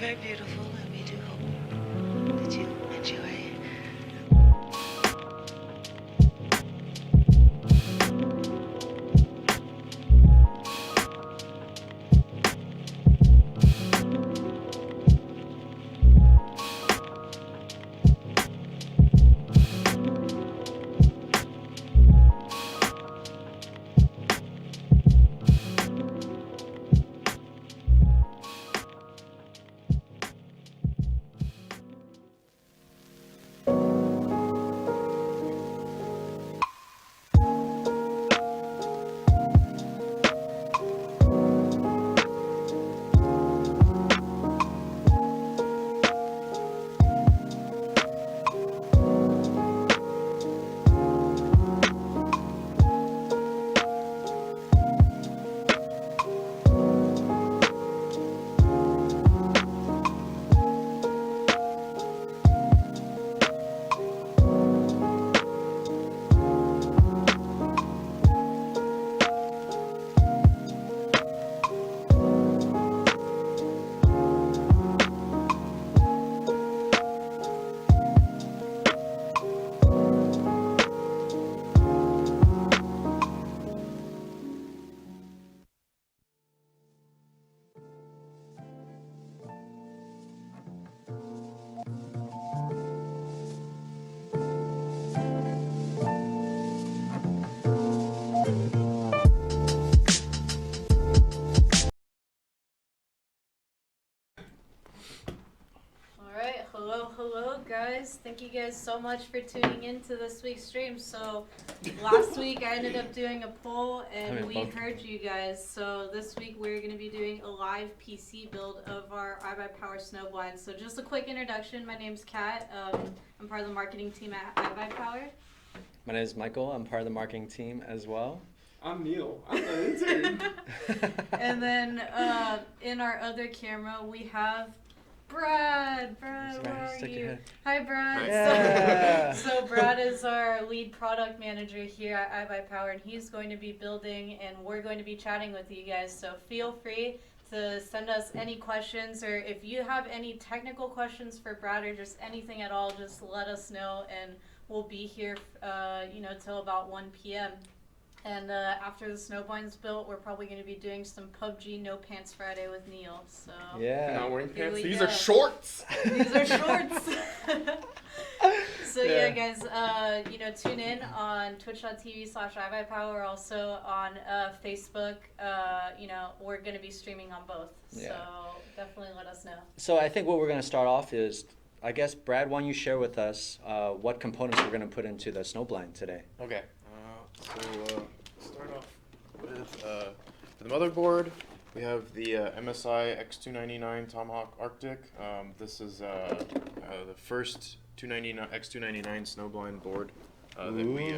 very beautiful, and we do hope that you enjoy. Hello guys. Thank you guys so much for tuning in to this week's stream. So last week I ended up doing a poll and we heard you guys. So this week we're going to be doing a live PC build of our iBP Snowblind. So just a quick introduction. My name's Kat. I'm part of the marketing team at iBP. My name is Michael. I'm part of the marketing team as well. I'm Neil. I'm an intern. And then in our other camera we have Brad, where are you? Hi, Brad. Yeah. So Brad is our lead product manager here at iBP, and he's going to be building, and we're going to be chatting with you guys. So feel free to send us any questions, or if you have any technical questions for Brad or just anything at all, just let us know, and we'll be here, till about 1 p.m. And after the Snowblind's built, we're probably going to be doing some PUBG No Pants Friday with Neil. So yeah, not wearing pants. These are shorts. These are shorts. So yeah, guys, tune in on twitch.tv/iBP. We're also on Facebook. We're going to be streaming on both. Yeah. So definitely let us know. So I think what we're going to start off is, I guess, Brad, why don't you share with us what components we're going to put into the Snowblind today? Okay. Start off with for the motherboard. We have the MSI X299 Tomahawk Arctic. This is the first X299 Snowblind board that we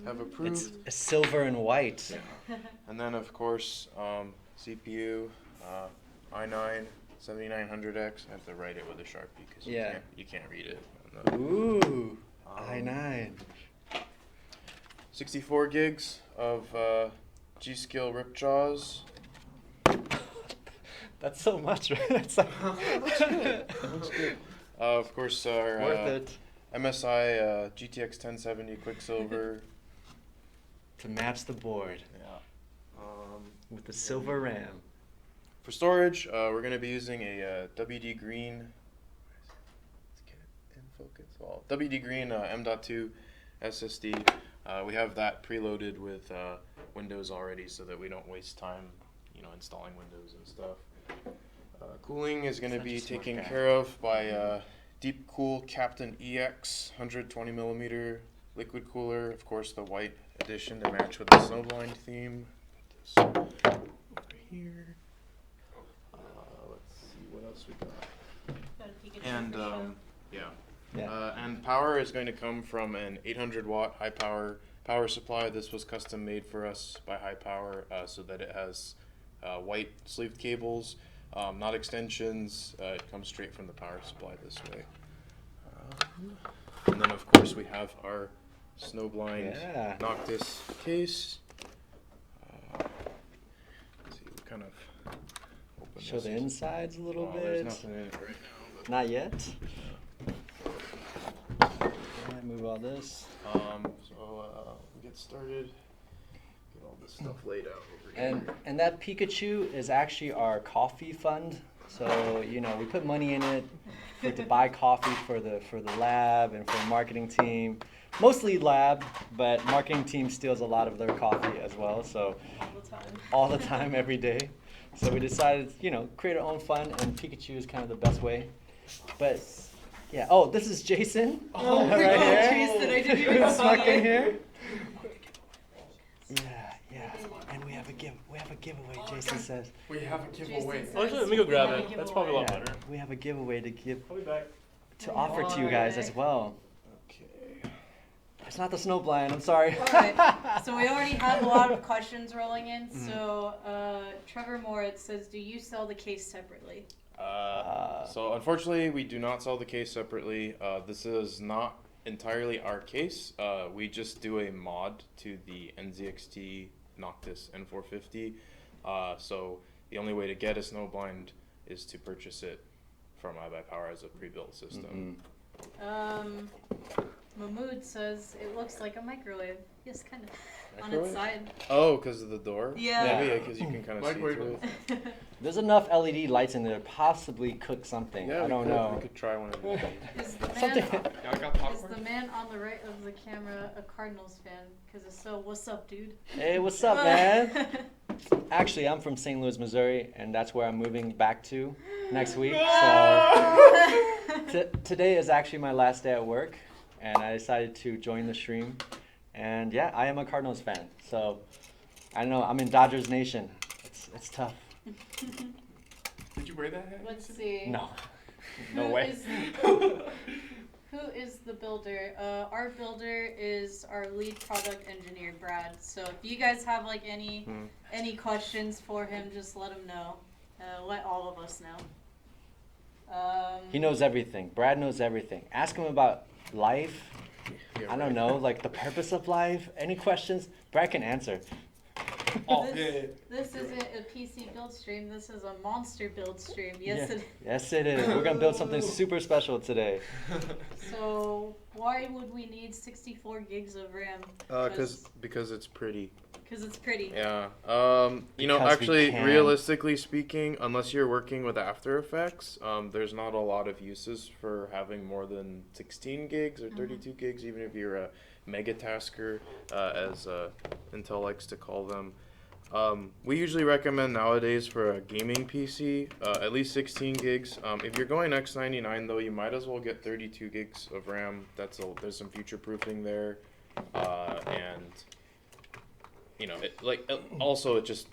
have approved. It's silver and white. Yeah. And then of course CPU i9 7900X. I have to write it with a Sharpie because you can't read it. Ooh, i9. 64 gigs of G-Skill Ripjaws. That's so much, right? That's like Looks good. Of course, our worth it MSI GTX 1070 Quicksilver. to match the board. Yeah. With the silver RAM. For storage, we're going to be using a WD Green. Let's get it in focus. Well, WD Green M.2 SSD. We have that preloaded with Windows already, so that we don't waste time, installing Windows and stuff. Cooling is going to be taken care of by Deep Cool Captain EX 120 millimeter liquid cooler. Of course, the white edition to match with the Snowblind theme. Put this over here. Let's see what else we got. And and power is going to come from an 800-watt high power supply. This was custom made for us by High Power, so that it has white sleeved cables, not extensions. It comes straight from the power supply this way. And then of course we have our Snowblind Noctis case. Let's see, we kind of open show the insides a little bit. There's nothing in it right now. But, Not yet. Move all this. We get started. Get all this stuff laid out over here. And that Pikachu is actually our coffee fund. So we put money in it to buy coffee for the lab and for the marketing team. Mostly lab, but marketing team steals a lot of their coffee as well. So all the time, every day. So we decided, create our own fund, and Pikachu is kind of the best way. But yeah. Oh, this is Jason. Oh, right here. Jason, I didn't even Snuck see in it. here. Yeah. And we have a giveaway. Jason says. We have a giveaway. Jason Oh, actually, says let me go we grab have a it. That's probably a lot giveaway. better. We have a giveaway to give I'll be back. to offer to you guys as well. Okay. It's not the Snowblind. I'm sorry. Okay, so we already have a lot of questions rolling in. So Trevor Moore, it says, do you sell the case separately? So unfortunately, we do not sell the case separately. This is not entirely our case. We just do a mod to the NZXT Noctis N450. So the only way to get a Snowblind is to purchase it from iBuyPower as a pre-built system. Mahmood says it looks like a microwave. Yes, kind of. On Microwave? its side. Oh, because of the door? Yeah. Maybe, because you can kind of see Microwave. through it. There's enough LED lights in there to possibly cook something. Yeah, I don't we know. could try one of these. Is the man, Something. Yeah, I got is popcorn. the man on the right of the camera a Cardinals fan? Because if so, what's up, dude? Hey, what's up, man? Actually, I'm from St. Louis, Missouri, and that's where I'm moving back to next week. So today is actually my last day at work, and I decided to join the stream. And yeah, I am a Cardinals fan. So I know I'm in Dodgers Nation. It's tough. Did you wear that hat? Let's see. No. Who No way. is- Who is the builder? Our builder is our lead product engineer, Brad. So if you guys have like any questions for him, just let him know. Let all of us know. He knows everything. Brad knows everything. Ask him about life. Yeah, I don't know, like the purpose of life. Any questions? Brad can answer. Oh, This isn't a PC build stream. This is a monster build stream. Yes, it. Yes, it is. We're gonna build something super special today. So why would we need 64 gigs of RAM? Because it's pretty. Because it's pretty. Yeah. Because we Actually, can. realistically speaking, unless you're working with After Effects, there's not a lot of uses for having more than 16 gigs or 32 gigs, even if you're a mega tasker, as Intel likes to call them. We usually recommend nowadays for a gaming PC, at least 16 gigs. If you're going X99 though, you might as well get 32 gigs of RAM. There's some future proofing there, and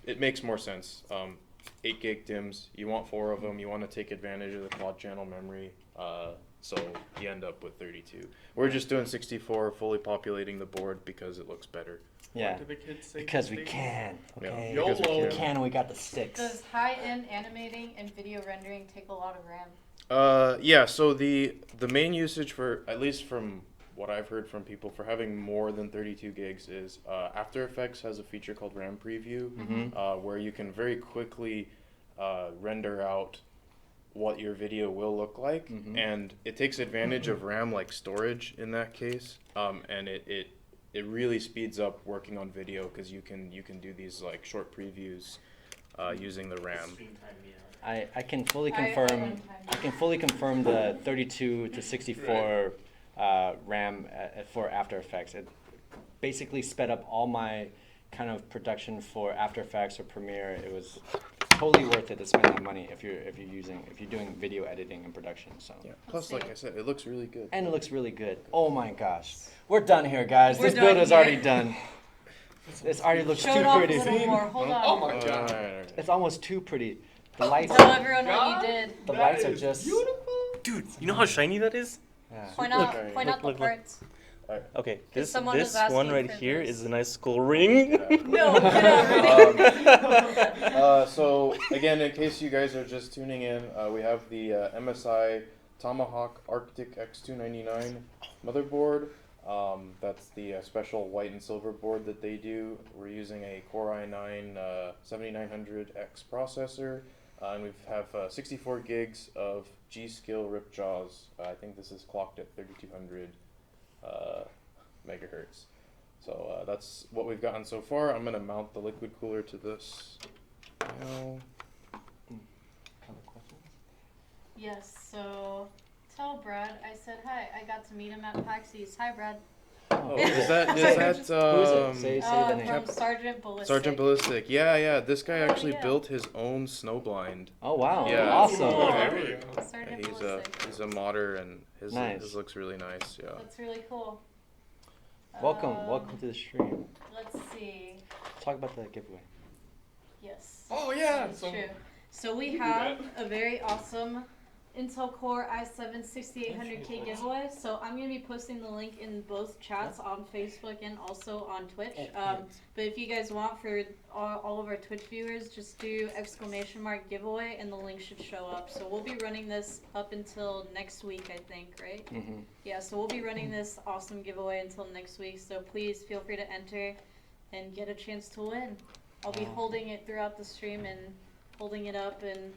it makes more sense. 8 gig DIMMs, you want 4 of them. You want to take advantage of the quad channel memory, so you end up with 32. We're just doing 64, fully populating the board because it looks better. Yeah. What did the kids say? Because we can. Okay. Yeah, because we YOLO. We can, and we got the sticks. Does high-end animating and video rendering take a lot of RAM? Yeah, so the main usage for, at least from what I've heard from people, for having more than 32 gigs is After Effects has a feature called RAM Preview, where you can very quickly render out what your video will look like, and it takes advantage of RAM like storage in that case, and it really speeds up working on video because you can do these like short previews using the RAM. I can fully I confirm. one time. I can fully confirm the 32 to 64 RAM for After Effects. It basically sped up all my kind of production for After Effects or Premiere. It was totally worth it to spend that money if you're doing video editing and production. So. Yeah. Plus, like I said, it looks really good. And it looks really good. Oh my gosh, we're done here, guys. We're This done build is here. already done. This already looks Show too it off a pretty. little more. Hold on. Oh my All god. right. It's almost too pretty. The lights. Tell everyone what you did. The lights are just. Dude, you know how shiny that is? Yeah. Point Look, out, point out the look. parts. Okay, this someone was asking one right for here this. is a nice cool ring. No, get out. So again, in case you guys are just tuning in, we have the MSI Tomahawk Arctic X299 motherboard. That's the special white and silver board that they do. We're using a Core i9 7900X processor. And we have 64 gigs of G-Skill rip jaws. I think this is clocked at 3200 megahertz. So that's what we've gotten so far. I'm gonna mount the liquid cooler to this. Now. Yes, so tell Brad I said hi. I got to meet him at PAX East. Hi, Brad. Oh, Is that Who is it? Say the name. From Sergeant Ballistic. Sergeant Ballistic? Yeah. This guy Oh, actually yeah. built his own Snowblind. Oh wow! Yeah. Awesome. Cool. There we go. Sergeant He's Ballistic. a modder, and his Nice. looks really nice. Yeah. That's really cool. Welcome to the stream. Let's see. Talk about the giveaway. Yes. Oh, yeah, That's so- true. So we have a very awesome Intel Core i7-6800K giveaway. So I'm going to be posting the link in both chats on Facebook and also on Twitch. But if you guys want, for all of our Twitch viewers, just do ! giveaway and the link should show up. So we'll be running this up until next week, I think, right? Mm-hmm. Yeah, so we'll be running this awesome giveaway until next week. So please feel free to enter and get a chance to win. I'll be holding it throughout the stream and holding it up, and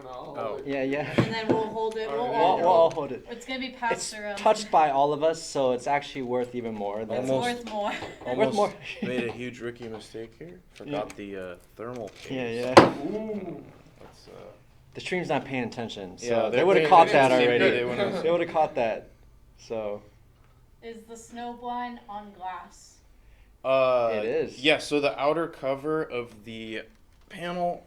Oh. Yeah. and then we'll hold it. We'll We'll all all hold it. It's gonna be passed It's around. touched by all of us, so it's actually worth even more. It's Almost. worth more. Almost more. made a huge rookie mistake here. Forgot the thermal case. Yeah. That's, The stream's not paying attention, so Yeah, they they're would have paying caught that attention. already. They would've- They would have caught that. So Is the Snowblind on glass? It is. Yeah, so the outer cover of the panel,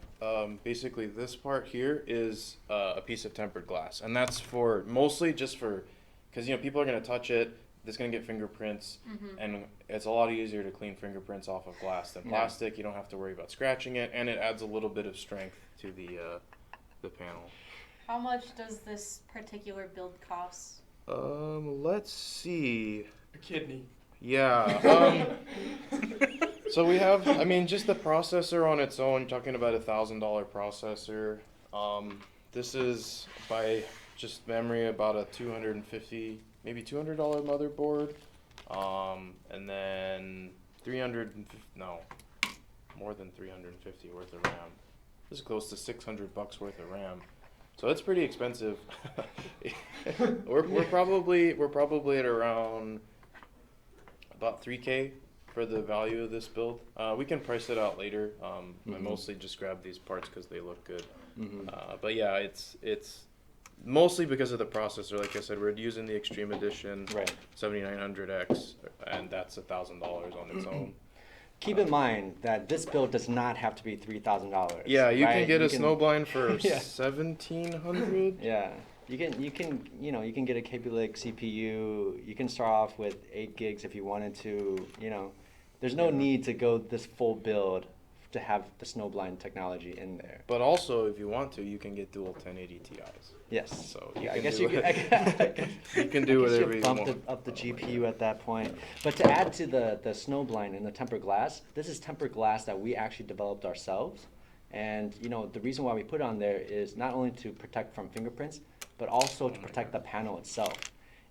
basically this part here, is a piece of tempered glass. And that's for, mostly just for, because, people are going to touch it, it's going to get fingerprints, and it's a lot easier to clean fingerprints off of glass than Yeah. plastic. You don't have to worry about scratching it, and it adds a little bit of strength to the panel. How much does this particular build cost? Let's see. A kidney. Yeah. So we have, just the processor on its own, talking about $1,000 processor. This is, by just memory, about a $250, maybe $200 motherboard. And then more than 350 worth of RAM. This is close to $600 worth of RAM. So it's pretty expensive. we're probably at around about $3K for the value of this build. We can price it out later. I mostly just grabbed these parts because they look good. But yeah, it's mostly because of the processor. Like I said, we're using the Extreme Edition, Right. 7900X, and that's $1,000 on its own. keep in mind that this build does not have to be $3,000. Yeah, you right? can get a Snowblind for Yeah. 1,700. Yeah, you can get a Kaby Lake CPU. You can start off with 8 gigs if you wanted to. There's no need to go this full build to have the Snowblind technology in there. But also, if you want to, you can get dual 1080 Ti's. Yes. So Yeah, I can guess do you can. it. You can do I guess whatever you bump want. up the GPU at that point. But to add to the Snowblind and the tempered glass, this is tempered glass that we actually developed ourselves. And the reason why we put it on there is not only to protect from fingerprints, but also to protect the panel itself.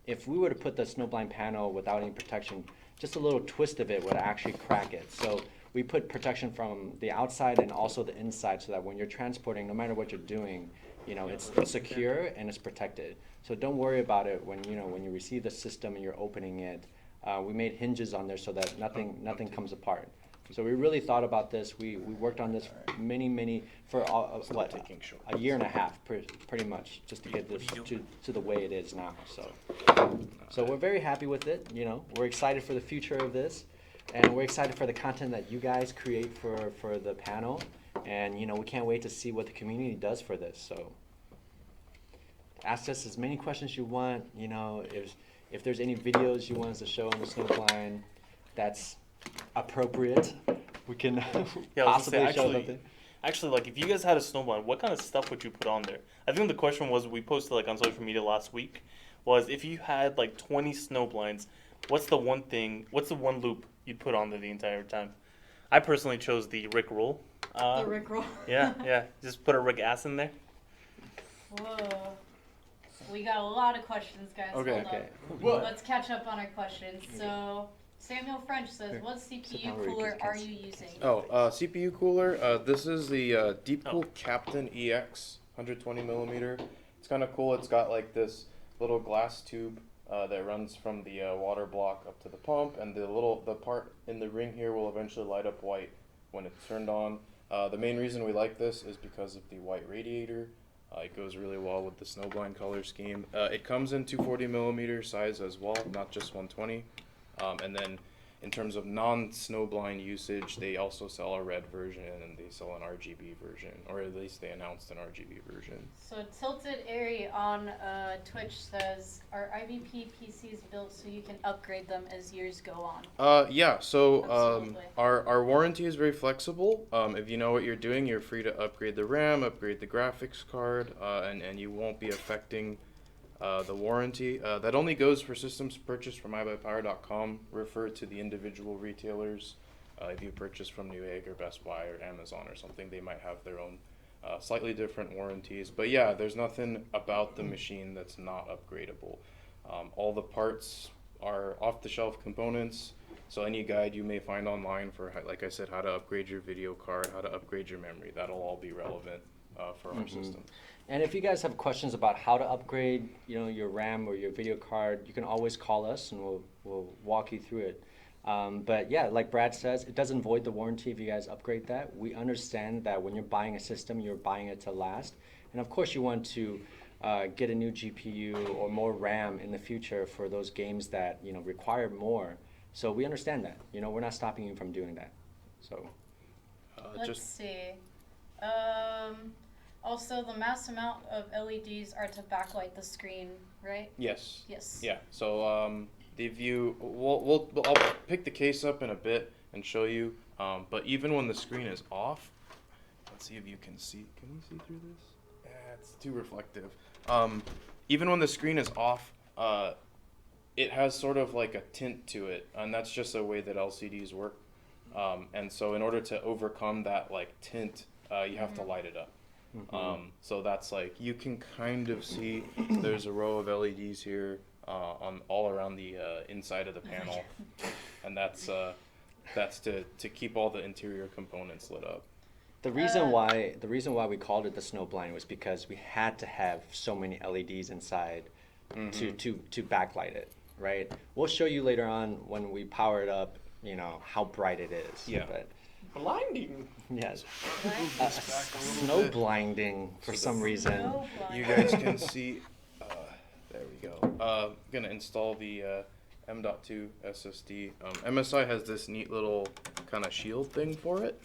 If we were to put the Snowblind panel without any protection, just a little twist of it would actually crack it. So we put protection from the outside and also the inside, so that when you're transporting, no matter what you're doing, it's secure and it's protected. So don't worry about it when you receive the system and you're opening it. We made hinges on there so that nothing comes apart. So we really thought about this. We worked on this for a year and a half, pretty much, just to get this to the way it is now. So we're very happy with it. We're excited for the future of this, and we're excited for the content that you guys create for the panel. And we can't wait to see what the community does for this. So ask us as many questions you want. If there's any videos you want us to show on the Snowblind that's appropriate, we can possibly show them. Actually, like, if you guys had a Snowblind, what kind of stuff would you put on there? I think the question was, we posted on social media last week, was if you had 20 Snowblinds, what's the one loop you'd put on there the entire time? I personally chose the Rick Roll. The Rickroll. Yeah. Just put a Rick ass in there. Whoa. We got a lot of questions, guys. Okay. Hold up. Let's catch up on our questions. So, Samuel French says, Here, what sit CPU down where you cooler can are see- you can using? see. Oh, CPU cooler. This is the Deepcool Captain EX 120 millimeter. It's kind of cool. It's got like this little glass tube that runs from the water block up to the pump, and the part in the ring here will eventually light up white when it's turned on. The main reason we like this is because of the white radiator. It goes really well with the Snowblind color scheme. It comes in 240 millimeter size as well, not just 120. And then in terms of non-Snowblind usage, they also sell a red version and they sell an RGB version, or at least they announced an RGB version. So Tilted Airy on Twitch says, are iBP PCs built so you can upgrade them as years go on? Yeah, so Absolutely. our warranty is very flexible. If you know what you're doing, you're free to upgrade the RAM, upgrade the graphics card, and you won't be affecting the warranty. That only goes for systems purchased from iBuyPower.com. Refer to the individual retailers. If you purchase from Newegg or Best Buy or Amazon or something, they might have their own slightly different warranties. But yeah, there's nothing about the machine that's not upgradable. All the parts are off-the-shelf components. So any guide you may find online for, like I said, how to upgrade your video card, how to upgrade your memory, that'll all be relevant for our system. And if you guys have questions about how to upgrade, your RAM or your video card, you can always call us and we'll walk you through it. But yeah, like Brad says, it doesn't void the warranty if you guys upgrade that. We understand that when you're buying a system, you're buying it to last. And of course you want to get a new GPU or more RAM in the future for those games that, require more. So we understand that. We're not stopping you from doing that. So Let's see. Also, the mass amount of LEDs are to backlight the screen, right? Yes. Yes. Yeah. So the view, I'll pick the case up in a bit and show you. But even when the screen is off, let's see if you can see. Can you see through this? It's too reflective. Even when the screen is off, it has sort of like a tint to it, and that's just a way that LCDs work. And so in order to overcome that like tint, you have to light it up. So that's like, you can kind of see there's a row of LEDs here on all around the inside of the panel, and that's to keep all the interior components lit up. the reason why we called it the Snowblind was because we had to have so many LEDs inside to backlight it, right? We'll show you later on when we power it up, how bright it is. Yeah. But Blinding. yes, snow blinding for some reason. Snowblind. You guys can see, there we go. Gonna install the M.2 SSD. MSI has this neat little kind of shield thing for it.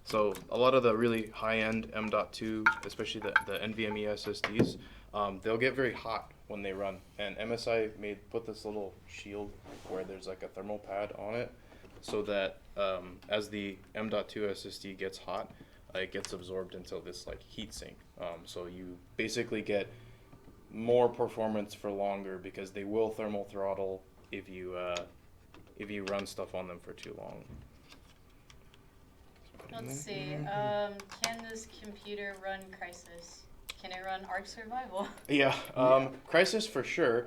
So a lot of the really high-end M.2, especially the NVMe SSDs, they'll get very hot when they run. And MSI put this little shield where there's like a thermal pad on it, so that as the M.2 SSD gets hot, it gets absorbed into this like heat sink. So you basically get more performance for longer, because they will thermal throttle if you run stuff on them for too long. Let's see. Can this computer run Crisis? Can it run Ark Survival? Yeah, Crysis for sure.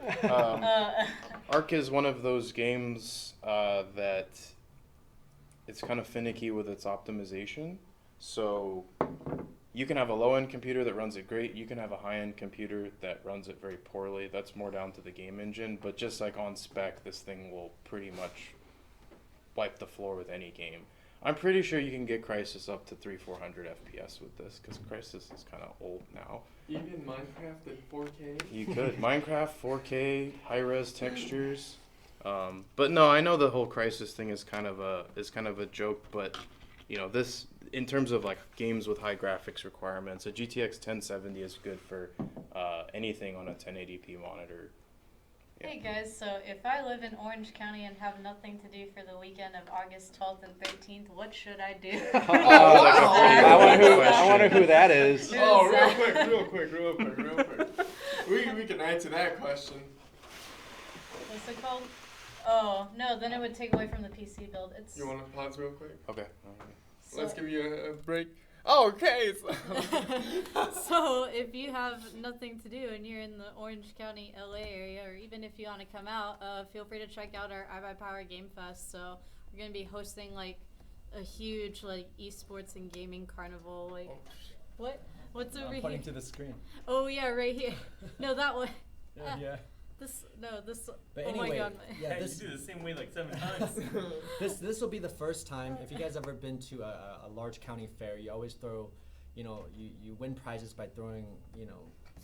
Ark is one of those games that it's kind of finicky with its optimization. So you can have a low-end computer that runs it great. You can have a high-end computer that runs it very poorly. That's more down to the game engine. But just like on spec, this thing will pretty much wipe the floor with any game. I'm pretty sure you can get Crysis up to 300-400 FPS with this, because Crysis is kind of old now. Even Minecraft at 4K? You could. Minecraft, 4K, high-res textures. But no, I know the whole Crysis thing is kind of a joke, but this, in terms of like games with high graphics requirements, a GTX 1070 is good for anything on a 1080p monitor. Yeah. Hey guys, so if I live in Orange County and have nothing to do for the weekend of August 12th and 13th, what should I do? I wonder who that is. Oh, real quick. We can answer that question. What's it called? Oh, no, then it would take away from the PC build. You want to pause real quick? Okay. Let's give you a break. Okay. So if you have nothing to do and you're in the Orange County, LA area, or even if you want to come out, feel free to check out our iBuyPower Game Fest. So we're gonna be hosting like a huge like esports and gaming carnival. Like, what's over here? Pointing to the screen. Oh yeah, right here. No, that one. Yeah. This. But oh anyway, my god. yeah, You this do the same way like 7 times. this will be the first time. If you guys ever been to a large county fair, you always throw, you win prizes by throwing,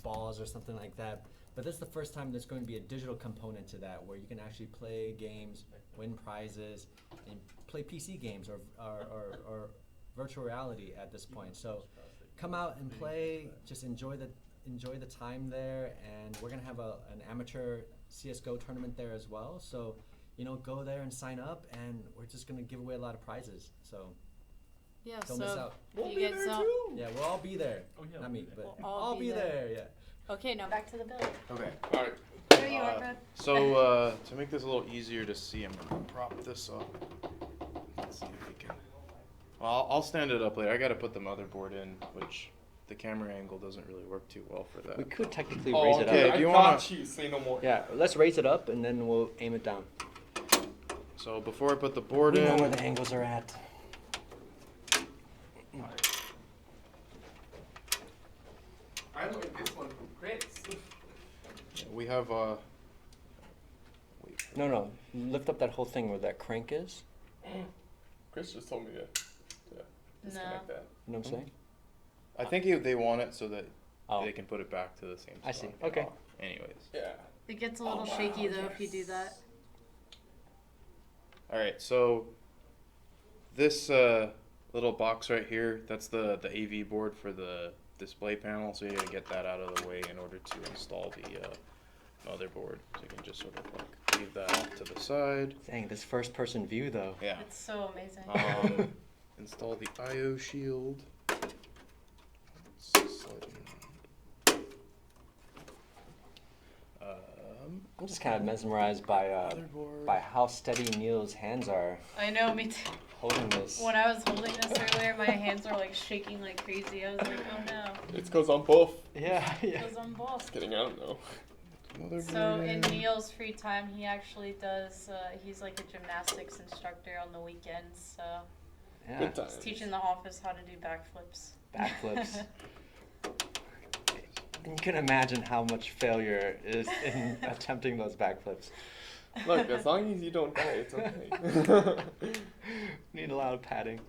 balls or something like that. But this is the first time there's going to be a digital component to that, where you can actually play games, win prizes, and play PC games or virtual reality at this point. So come out and play. Just enjoy the time there, and we're gonna have an amateur CS:GO tournament there as well. So, go there and sign up, and we're just gonna give away a lot of prizes. So Yeah. don't so miss out. We'll you be guys there don't- too. Yeah, we'll all be there. Oh, yeah, Not me, but We'll all I'll be be there. there. Yeah. Okay, now back to the build. Okay. All right. There you are, Brad. So to make this a little easier to see, I'm gonna prop this up. Let's see if we can. Well, I'll stand it up later. I gotta put the motherboard in, which the camera angle doesn't really work too well for that. We could technically Oh, raise okay. it up. If you I wanna- got you. Say no more. Yeah, let's raise it up, and then we'll aim it down. So before I put the board We know in, where the angles are at. I learned this one from Chris. we have wait. No, lift up that whole thing where that crank is. Chris just told me to disconnect that. You know what I'm saying? I think they want it so that Oh, they can put it back to the same spot. I see. Okay. Anyways. Yeah. It gets a little shaky though if you do that. All right. So this little box right here, that's the AV board for the display panel. So you gotta get that out of the way in order to install the motherboard. So you can just sort of like leave that off to the side. dang, this first-person view though. Yeah. It's so amazing. Install the I/O shield. Slide in. I'm just kind of mesmerized by Motherboard. how steady Neil's hands are I know, me too. holding this. When I was holding this earlier, my hands were like shaking like crazy. I was like, oh no. It's because I'm both. Yeah, yeah. Because I'm boss. Kidding, I don't know. Motherboard So in in. Neil's free time, he actually does, he's like a gymnastics instructor on the weekends. So Yeah. Good times. he's teaching the office how to do backflips. Backflips. You can imagine how much failure is in attempting those backflips. Look, as long as you don't die, it's okay. Need a lot of padding.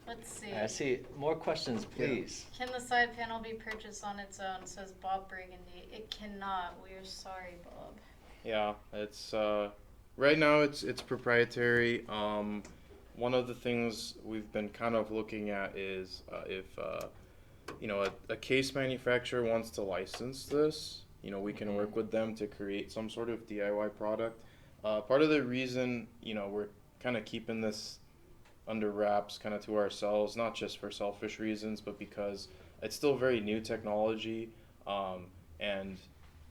Let's see. I see. More questions, please. Can the side panel be purchased on its own? Says Bob Burgundy. It cannot. We are sorry, Bob. Yeah, it's right now it's proprietary. One of the things we've been kind of looking at is if a case manufacturer wants to license this, we can work with them to create some sort of DIY product. Part of the reason we're kind of keeping this under wraps kind of to ourselves, not just for selfish reasons, but because it's still very new technology, and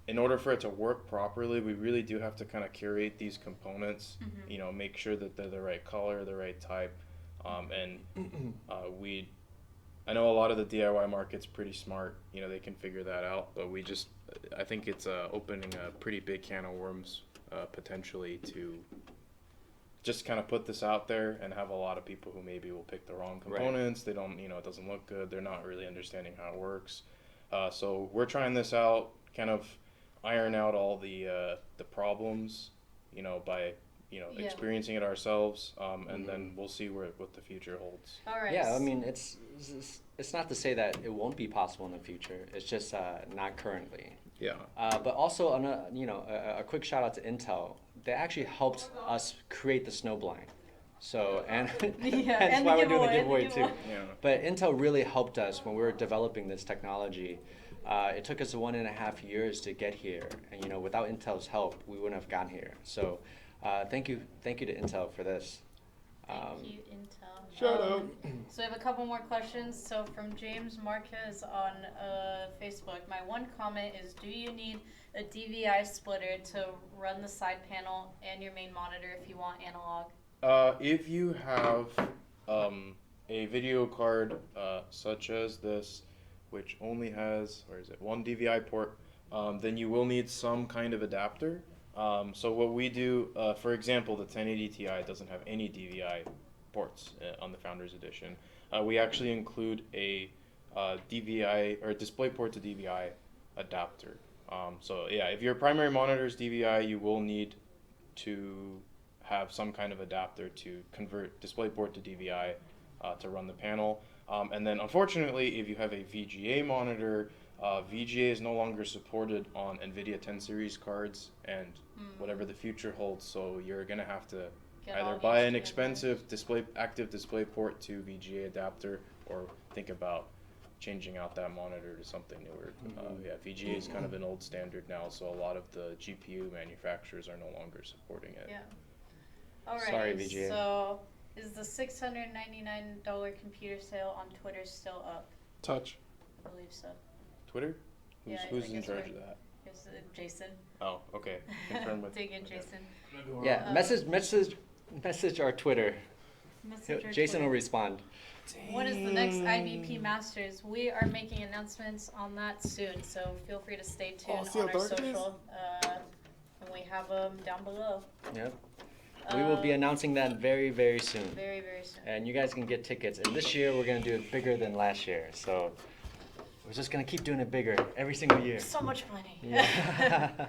in order for it to work properly, we really do have to kind of curate these components, make sure that they're the right color, the right type, and I know a lot of the DIY market's pretty smart, they can figure that out, but I think it's opening a pretty big can of worms, potentially, to just kind of put this out there and have a lot of people who maybe will pick the wrong components. They don't, it doesn't look good. They're not really understanding how it works. So we're trying this out, kind of iron out all the problems, by experiencing it ourselves, and then we'll see what the future holds. All right. Yeah, I mean, it's not to say that it won't be possible in the future. It's just not currently. Yeah. But also, on a quick shout out to Intel. They actually helped us create the Snowblind. So, and Yeah, that's and why the we're doing the giveaway, giveaway the too. giveaway. Yeah. But Intel really helped us when we were developing this technology. It took us 1.5 years to get here, and without Intel's help, we wouldn't have gotten here. So, thank you to Intel for this. Thank you, Intel. Shout out. So we have a couple more questions. So from James Marquez on Facebook, my one comment is, do you need a DVI splitter to run the side panel and your main monitor if you want analog? If you have a video card such as this, which only has, one DVI port, then you will need some kind of adapter. So what we do, for example, the 1080 Ti doesn't have any DVI ports on the Founders Edition. We actually include a DVI or DisplayPort to DVI adapter. So yeah, if your primary monitor is DVI, you will need to have some kind of adapter to convert DisplayPort to DVI to run the panel. And then unfortunately, if you have a VGA monitor, VGA is no longer supported on NVIDIA 10 series cards and whatever the future holds, so you're going to have to either buy an expensive active DisplayPort to VGA adapter or think about changing out that monitor to something newer. Yeah, VGA is kind of an old standard now, so a lot of the GPU manufacturers are no longer supporting it. Yeah. Alright, Sorry, VGA. so is the $699 computer sale on Twitter still up? Touch. I believe so. Twitter? Yeah, Who's I in guess charge we're- of that? It's Jason. Oh, okay. Confirm with. Dig in, okay. Jason. Yeah, message our Twitter. Message our Jason will Twitter. respond. When is the next IBP Masters? We are making announcements on that soon, so feel free to stay tuned see on how our dark it is? social. And we have them down below. Yep. We will be announcing that very, very soon. Very, very soon. And you guys can get tickets. And this year we're gonna do it bigger than last year. So we're just gonna keep doing it bigger every single year. So much money. Yeah.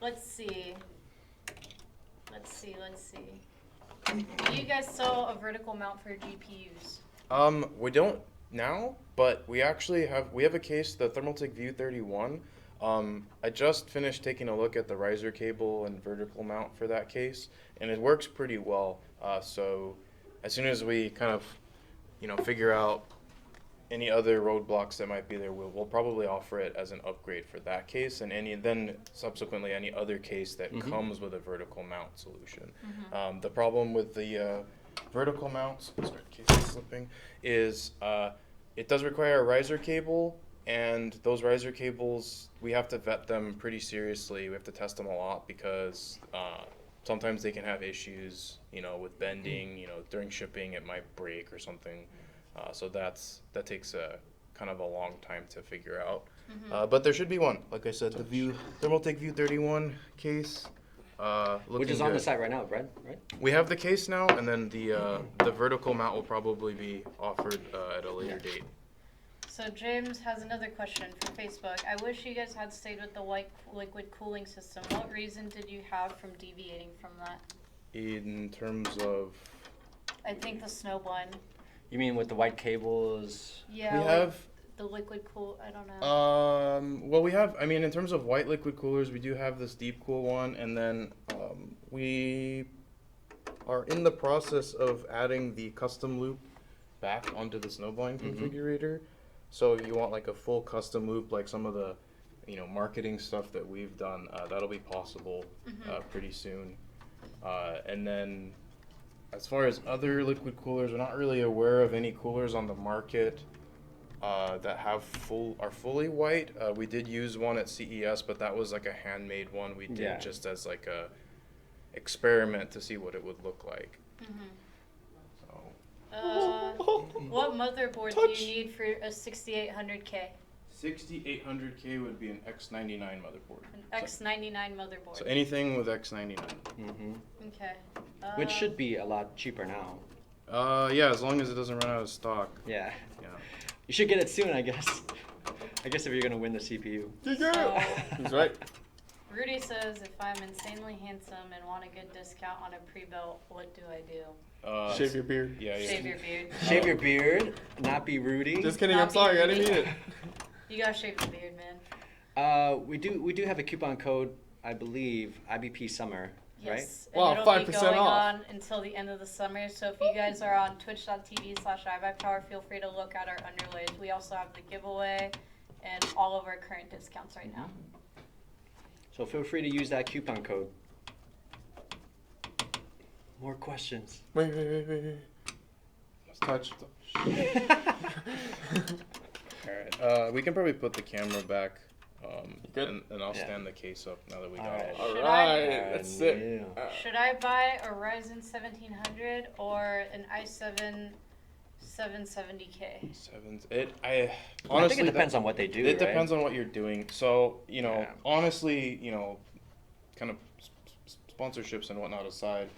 Let's see. Do you guys sell a vertical mount for GPUs? We don't now, but we actually have a case, the Thermaltake View 31. I just finished taking a look at the riser cable and vertical mount for that case, and it works pretty well. So as soon as we kind of, figure out any other roadblocks that might be there, we'll probably offer it as an upgrade for that case, and then subsequently any other case that comes with a vertical mount solution. The problem with the vertical mounts, sorry, case is slipping, is it does require a riser cable, and those riser cables, we have to vet them pretty seriously. We have to test them a lot because sometimes they can have issues, with bending. During shipping it might break or something. So that takes a kind of a long time to figure out. But there should be one. Like I said, the Thermaltake View 31 case. Which is on the site right now, Brad, right? We have the case now, and then the vertical mount will probably be offered at a later date. So James has another question from Facebook. I wish you guys had stayed with the white liquid cooling system. What reason did you have from deviating from that? In terms of, I think the Snowblind. You mean with the white cables? Yeah. we have. The liquid cool. I don't know. Well, we have. I mean, in terms of white liquid coolers, we do have this deep cool one, and then we are in the process of adding the custom loop back onto the Snowblind configurator. So if you want like a full custom loop, like some of the, marketing stuff that we've done, that'll be possible pretty soon. And then, as far as other liquid coolers, we're not really aware of any coolers on the market that are fully white. We did use one at CES, but that was like a handmade one we did just as like a experiment to see what it would look like. What motherboard do you need for a 6800K? 6800K would be an X99 motherboard. An X99 motherboard. So anything with X99. Okay. Which should be a lot cheaper now. Yeah, as long as it doesn't run out of stock. Yeah. Yeah. You should get it soon, I guess. I guess if you're gonna win the CPU. So, He's right. Rudy says, if I'm insanely handsome and want a good discount on a pre-built, what do I do? Shave your beard. Yeah. Shave your beard. Shave your beard, not be Rudy. Just kidding. Not I'm sorry. be I didn't Rudy. mean it. You gotta shave your beard, man. We do have a coupon code, I believe, IBP Summer, right? Yes. Wow, and it'll 5% be going off. on until the end of the summer. So if you guys are on twitch.tv/iBuyPower, feel free to look at our underlays. We also have the giveaway and all of our current discounts right now. So feel free to use that coupon code. More questions. Wait. Let's touch. Alright. We can probably put the camera back and I'll Yeah. stand the case up now that we got Alright. all. Should Alright, that's sick. Yeah. Should I buy a Ryzen 1700 or an i7 770K? I honestly I think it depends on what they do. It depends on what you're doing. So, Yeah. honestly, kind of sponsorships and whatnot aside,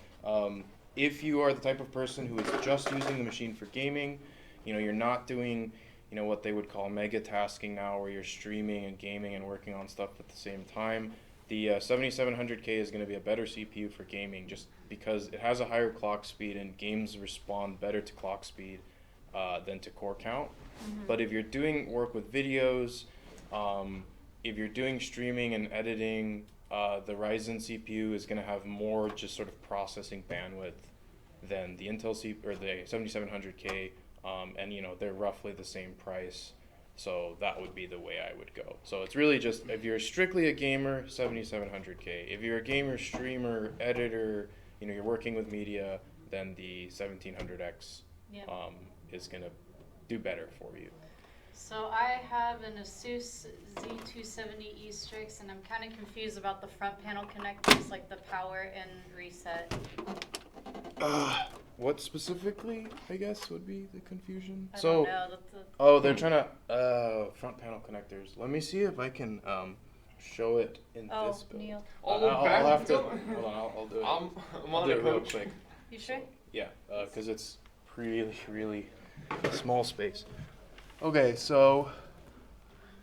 if you are the type of person who is just using the machine for gaming, you're not doing, what they would call mega tasking now, where you're streaming and gaming and working on stuff at the same time, the 7700K is going to be a better CPU for gaming just because it has a higher clock speed and games respond better to clock speed than to core count. But if you're doing work with videos, if you're doing streaming and editing, the Ryzen CPU is going to have more just sort of processing bandwidth than the Intel CPU or the 7700K, and they're roughly the same price. So that would be the way I would go. So it's really just, if you're strictly a gamer, 7700K. If you're a gamer, streamer, editor, you're working with media, then the 1700X Yep. is going to do better for you. So I have an Asus Z270E Strix, and I'm kind of confused about the front panel connectors, like the power and reset. What specifically, I guess, would be the confusion? I don't know. Oh, they're trying to front panel connectors. Let me see if I can show it in Oh, this build. Neil. I'll have to. Hold on, I'll do it. I'm I'll on do it, it real coach. quick. You sure? Yeah, because it's really small space. Okay, so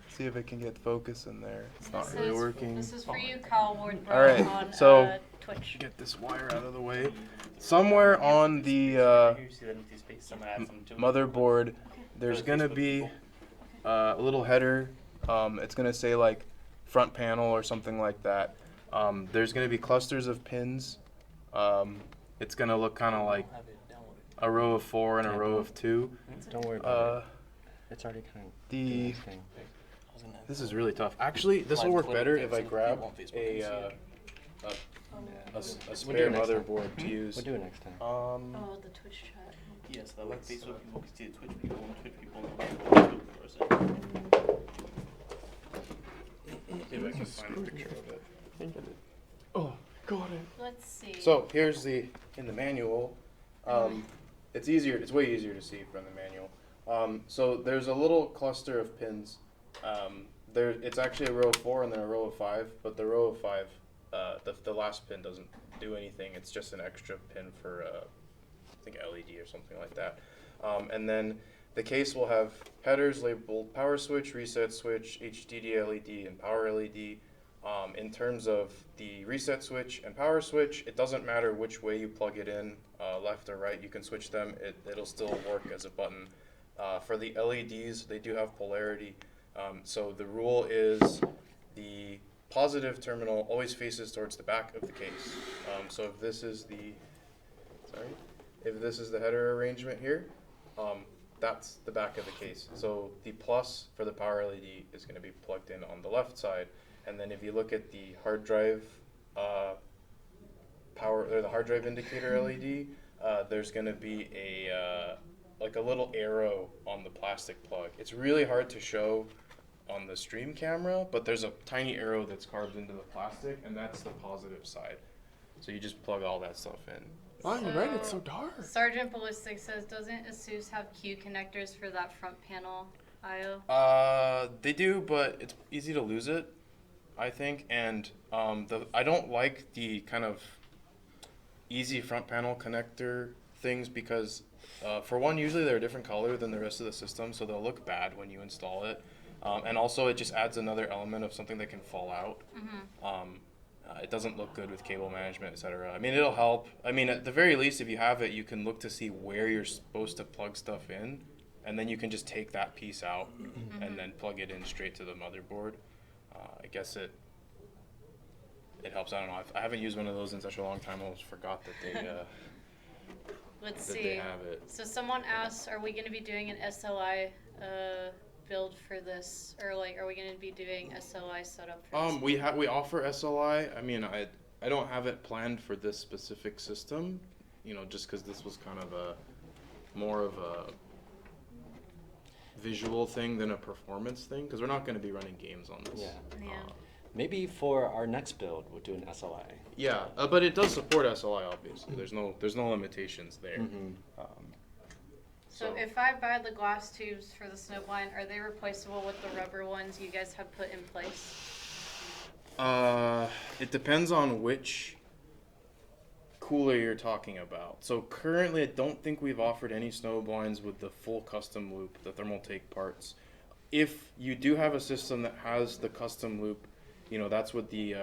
see if I can get focus in there. It's not really working. This is for you, Kyle Ward All right, on so- Twitch. Get this wire out of the way. Somewhere on the motherboard, there's gonna be a little header. It's gonna say like front panel or something like that. There's gonna be clusters of pins. It's gonna look kind of like a row of 4 and a row of 2. Don't worry about it. It's already kind of The thing. this is really tough. Actually, this will work better if I grab a spare motherboard to use. We'll do it next time. Oh, the Twitch chat. Yes, that way Facebook people can see the Twitch people and Twitch people and the person. See if I can find a picture of it. Oh, got it. Let's see. So here's in the manual. It's easier. It's way easier to see from the manual. So there's a little cluster of pins. It's actually a row of 4 and then a row of 5, but the row of 5, the last pin doesn't do anything. It's just an extra pin for I think LED or something like that. And then the case will have headers labeled power switch, reset switch, HDD LED, and power LED. In terms of the reset switch and power switch, it doesn't matter which way you plug it in, left or right, you can switch them. It'll still work as a button. For the LEDs, they do have polarity. So the rule is the positive terminal always faces towards the back of the case. So if this is the header arrangement here, that's the back of the case. So the plus for the power LED is going to be plugged in on the left side. And then if you look at the hard drive the hard drive indicator LED, there's going to be a little arrow on the plastic plug. It's really hard to show on the stream camera, but there's a tiny arrow that's carved into the plastic, and that's the positive side. So you just plug all that stuff in. Why, right? It's so dark. Sergeant Ballistic says, doesn't Asus have Q connectors for that front panel I/O? They do, but it's easy to lose it, I think. And I don't like the kind of easy front panel connector things because, for one, usually they're a different color than the rest of the system, so they'll look bad when you install it. And also, it just adds another element of something that can fall out. It doesn't look good with cable management, etc. I mean, it'll help. I mean, at the very least, if you have it, you can look to see where you're supposed to plug stuff in, and then you can just take that piece out and then plug it in straight to the motherboard. I guess it helps. I don't know. I haven't used one of those in such a long time. I almost forgot that they Let's that see. they have it. So someone asked, are we going to be doing an SLI build for this, or like, are we going to be doing SLI setup for this? We offer SLI. I mean, I don't have it planned for this specific system, just because this was kind of more of a visual thing than a performance thing because we're not going to be running games on this. Yeah. Yeah. Maybe for our next build, we'll do an SLI. Yeah, but it does support SLI. Obviously, there's no limitations there. So if I buy the glass tubes for the Snowblind, are they replaceable with the rubber ones you guys have put in place? It depends on which cooler you're talking about. So currently, I don't think we've offered any Snowblinds with the full custom loop, the thermal take parts. If you do have a system that has the custom loop, you know, that's with the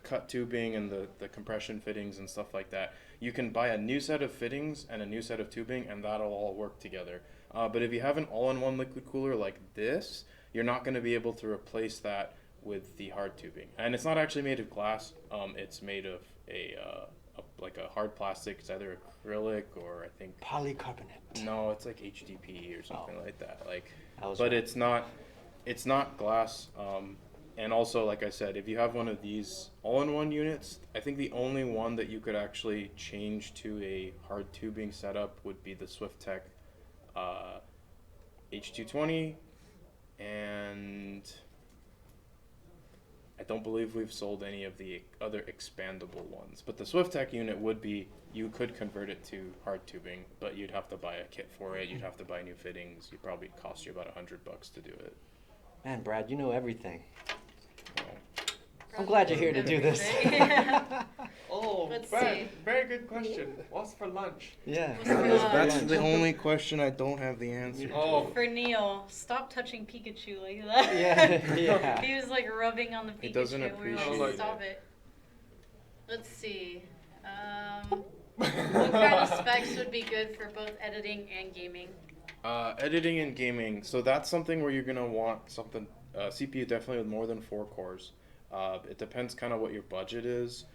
cut tubing and the compression fittings and stuff like that. You can buy a new set of fittings and a new set of tubing, and that'll all work together. But if you have an all-in-one liquid cooler like this, you're not going to be able to replace that with the hard tubing. And it's not actually made of glass. It's made of like a hard plastic. It's either acrylic or I think Polycarbonate. no, it's like HDPE or something like that. Like, was but right. it's not glass. And also, like I said, if you have one of these all-in-one units, I think the only one that you could actually change to a hard tubing setup would be the SwiftTech H220, and I don't believe we've sold any of the other expandable ones. But the SwiftTech unit would be, you could convert it to hard tubing, but you'd have to buy a kit for it. You'd have to buy new fittings. It'd probably cost you about $100 to do it. Man, Brad, you know everything. So, I'm glad you're here to do this. Oh, Let's Brad, see. very good question. What's for lunch? Yeah. What's for lunch? that's the only question I don't have the answer to. Oh, For Neil, stop touching Pikachu like that. Yeah, yeah. He was like rubbing on the Pikachu. He doesn't and we were like, appreciate stop it. Let's see. What kind of specs would be good for both editing and gaming? Editing and gaming. So that's something where you're gonna want something CPU definitely with more than 4 cores. It depends kind of what your budget is,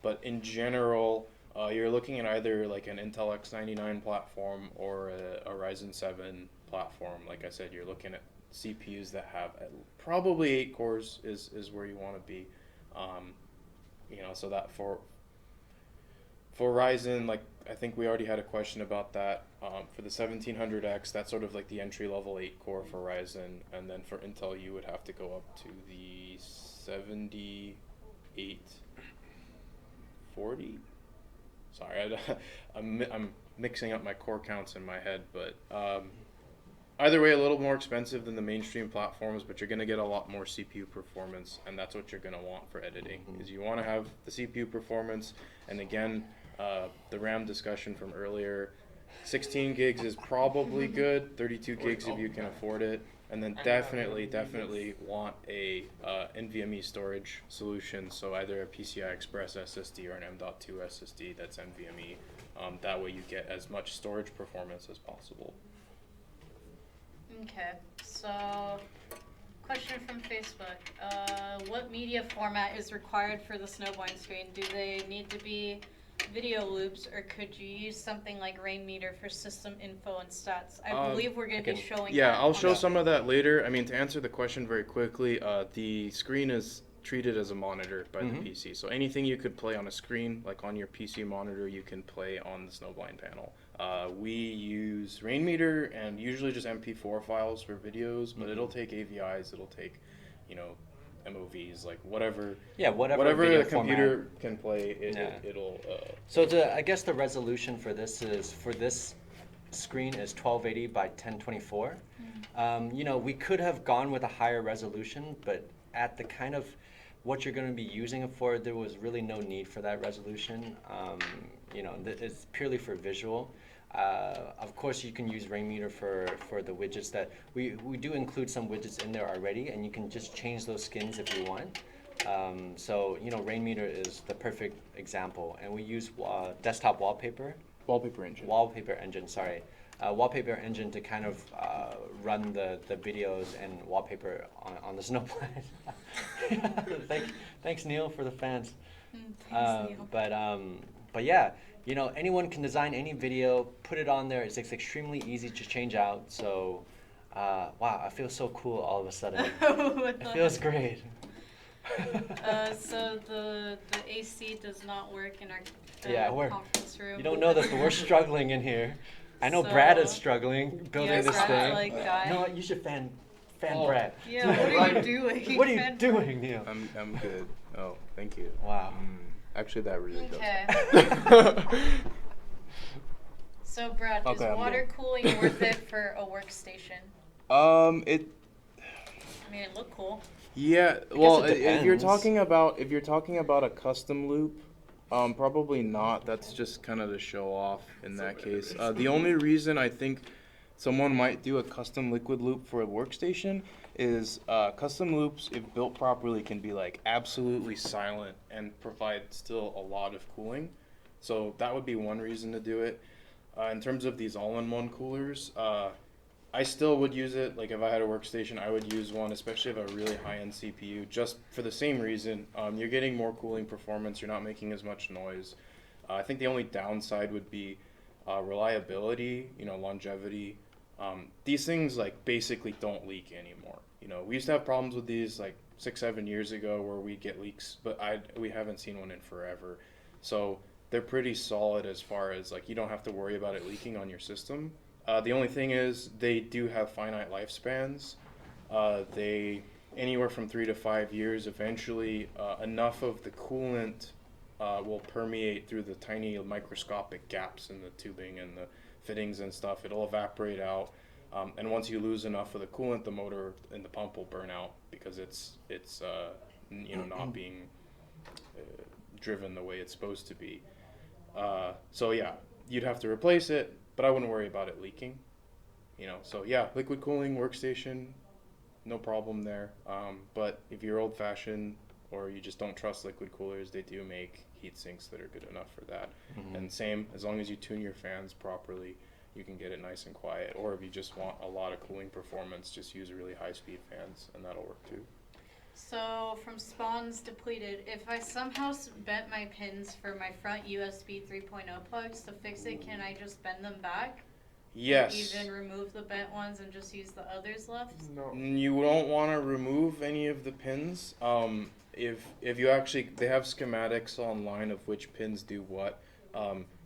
but in general, you're looking at either like an Intel X99 platform or a Ryzen 7 platform. Like I said, you're looking at CPUs that have probably 8 cores is where you want to be. You know, so that for Ryzen, like I think we already had a question about that. For the 1700X, that's sort of like the entry level 8 core for Ryzen, and then for Intel, you would have to go up to the 7840. Sorry, I'm mixing up my core counts in my head, but either way, a little more expensive than the mainstream platforms, but you're going to get a lot more CPU performance, and that's what you're going to want for editing, is you want to have the CPU performance, and again, the RAM discussion from earlier, 16 gigs is probably good, 32 gigs if you can afford it, and then definitely want a NVMe storage solution, so either a PCI Express SSD or an M.2 SSD that's NVMe. That way you get as much storage performance as possible. Okay, so question from Facebook. What media format is required for the Snowblind screen? Do they need to be video loops, or could you use something like Rainmeter for system info and stats? I believe we're going to be showing Yeah, that I'll on show the- some of that later. I mean, to answer the question very quickly, the screen is treated as a monitor by the PC. So anything you could play on a screen, like on your PC monitor, you can play on the Snowblind panel. We use Rainmeter and usually just MP4 files for videos, but it'll take AVIs, it'll take, you know, MOVs, like whatever. Yeah, whatever the video computer can play, Yeah. it'll. So I guess the resolution for this screen is 1280 by 1024. You know, we could have gone with a higher resolution, but at the kind of what you're going to be using it for, there was really no need for that resolution. You know, it's purely for visual. Of course, you can use Rainmeter for the widgets that we do include some widgets in there already, and you can just change those skins if you want. So, you know, Rainmeter is the perfect example, and we use desktop wallpaper engine, sorry. Wallpaper engine to kind of run the videos and wallpaper on the Snowblind. Thanks, Neil, for the fans. Thanks, Neil. But yeah, you know, anyone can design any video, put it on there. It's extremely easy to change out. So, wow, I feel so cool all of a sudden. It feels great. So the AC does not work in our Yeah, we're- conference room. You don't know this, but we're struggling in here. I know So- Brad is struggling building Yeah, this Brad's thing. like dying. You know what? You should fan Oh. Brad. Yeah, what are you doing? What are you Fed- doing, Neil? I'm good. Oh, thank you. Wow. Actually, that really Okay. does. So Brad, Okay, is I'm water good. cooling worth it for a workstation? It. I mean, it looked cool. Yeah. Well, it if you're depends. talking about a custom loop, probably not. That's just kind of to show off in that case. The only reason I think someone might do a custom liquid loop for a workstation is custom loops, if built properly, can be like absolutely silent and provide still a lot of cooling. So that would be one reason to do it. In terms of these all-in-one coolers, I still would use it. Like if I had a workstation, I would use one, especially if I have a really high-end CPU, just for the same reason. You're getting more cooling performance. You're not making as much noise. I think the only downside would be reliability, longevity. These things like basically don't leak anymore. We used to have problems with these like 6-7 years ago where we'd get leaks, but we haven't seen one in forever. So they're pretty solid as far as like you don't have to worry about it leaking on your system. The only thing is they do have finite lifespans. They anywhere from 3 to 5 years. Eventually, enough of the coolant will permeate through the tiny microscopic gaps in the tubing and the fittings and stuff. It'll evaporate out, and once you lose enough of the coolant, the motor and the pump will burn out because it's not being driven the way it's supposed to be. So yeah, you'd have to replace it, but I wouldn't worry about it leaking. So yeah, liquid cooling workstation, no problem there. But if you're old-fashioned or you just don't trust liquid coolers, they do make heat sinks that are good enough for that. Mhm. And same, as long as you tune your fans properly, you can get it nice and quiet. Or if you just want a lot of cooling performance, just use really high-speed fans, and that'll work too. So from spawns depleted, if I somehow bent my pins for my front USB 3.0 plugs to fix it, can I just bend them back? Yes. Even remove the bent ones and just use the others left? No. You don't want to remove any of the pins. If you actually, they have schematics online of which pins do what.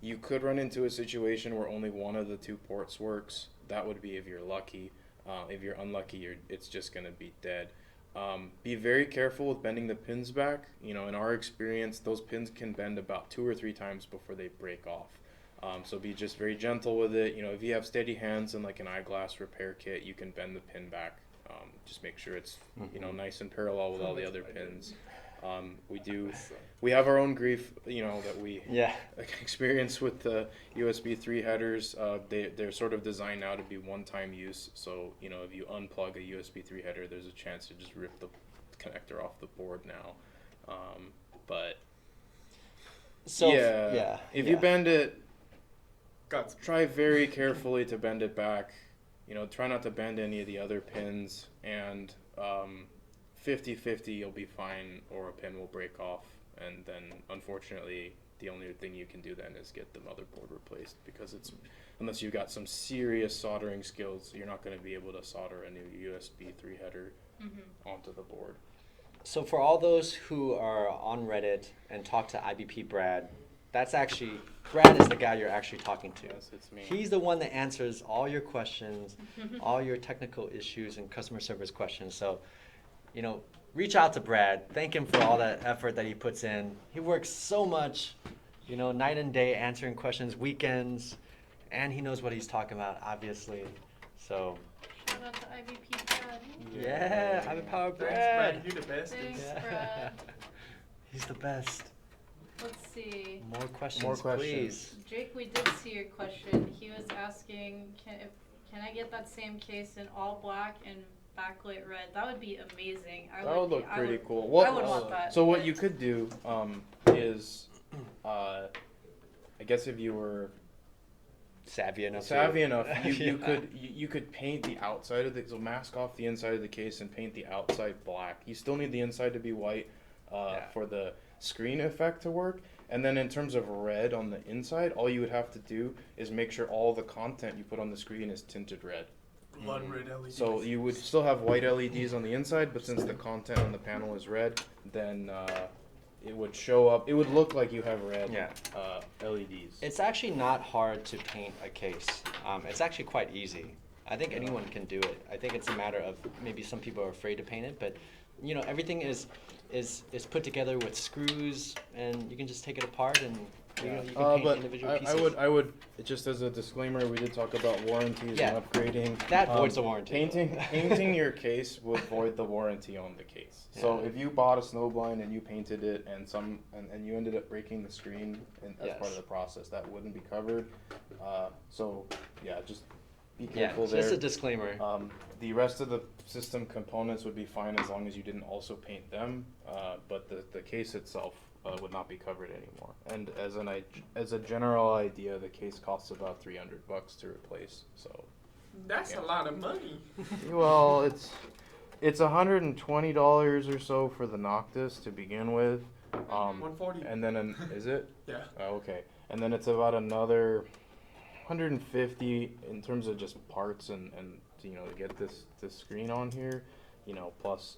You could run into a situation where only one of the two ports works. That would be if you're lucky. If you're unlucky, it's just going to be dead. Be very careful with bending the pins back. In our experience, those pins can bend about 2 or 3 times before they break off. So be just very gentle with it. If you have steady hands and like an eyeglass repair kit, you can bend the pin back. Just make sure it's nice and parallel with all the other pins. We have our own grief, that we experience with the USB 3 headers. They're sort of designed now to be one-time use. So if you unplug a USB 3 header, there's a chance to just rip the connector off the board now. But So if you bend it, try very carefully to bend it back. Try not to bend any of the other pins, and 50-50 you'll be fine, or a pin will break off, and then unfortunately the only thing you can do then is get the motherboard replaced, because unless you've got some serious soldering skills, you're not going to be able to solder a new USB 3 header onto the board. So for all those who are on Reddit and talk to iBP Brad, Brad is the guy you're actually talking to. Yes, it's me. He's the one that answers all your questions, all your technical issues and customer service questions. So, reach out to Brad. Thank him for all that effort that he puts in. He works so much, night and day answering questions, weekends, and he knows what he's talking about, obviously. So, Shout out to IBP Brad. yeah, I'm a power Thanks, Brad. Brad. You're the best. Thanks, Brad. He's the best. Let's see. More questions, please. Jake, we did see your question. He was asking, can I get that same case in all black and backlit red? That would be amazing. That would look pretty cool. I would want that. So what you could do is, I guess if you were Savvy enough, you could paint the outside of so mask off the inside of the case and paint the outside black. You still need the inside to be white for the screen effect to work. And then in terms of red on the inside, all you would have to do is make sure all the content you put on the screen is tinted red. Blood red LEDs. So you would still have white LEDs on the inside, but since the content on the panel is red, then it would show up. It would look like you have red Yeah. LEDs. It's actually not hard to paint a case. It's actually quite easy. I think anyone can do it. I think it's a matter of maybe some people are afraid to paint it, but you know, everything is put together with screws, and you can just take it apart and you can paint but individual pieces. I would just as a disclaimer, we did talk about warranties Yeah. and upgrading. That voids the warranty. Painting your case would void the warranty on the case. So Yeah. if you bought a Snowblind and you painted it and you ended up breaking the screen as part of Yes. the process, that wouldn't be covered. So yeah, just be Yeah, careful so there. just a disclaimer. The rest of the system components would be fine as long as you didn't also paint them, but the case itself would not be covered anymore. And as a general idea, the case costs about $300 to replace. So, That's Yeah. a lot of money. well, it's $120 or so for the Noctis to begin with. 140. And then is it? Yeah. Oh, okay. And then it's about another 150 in terms of just parts and you know, to get this screen on here, you know, plus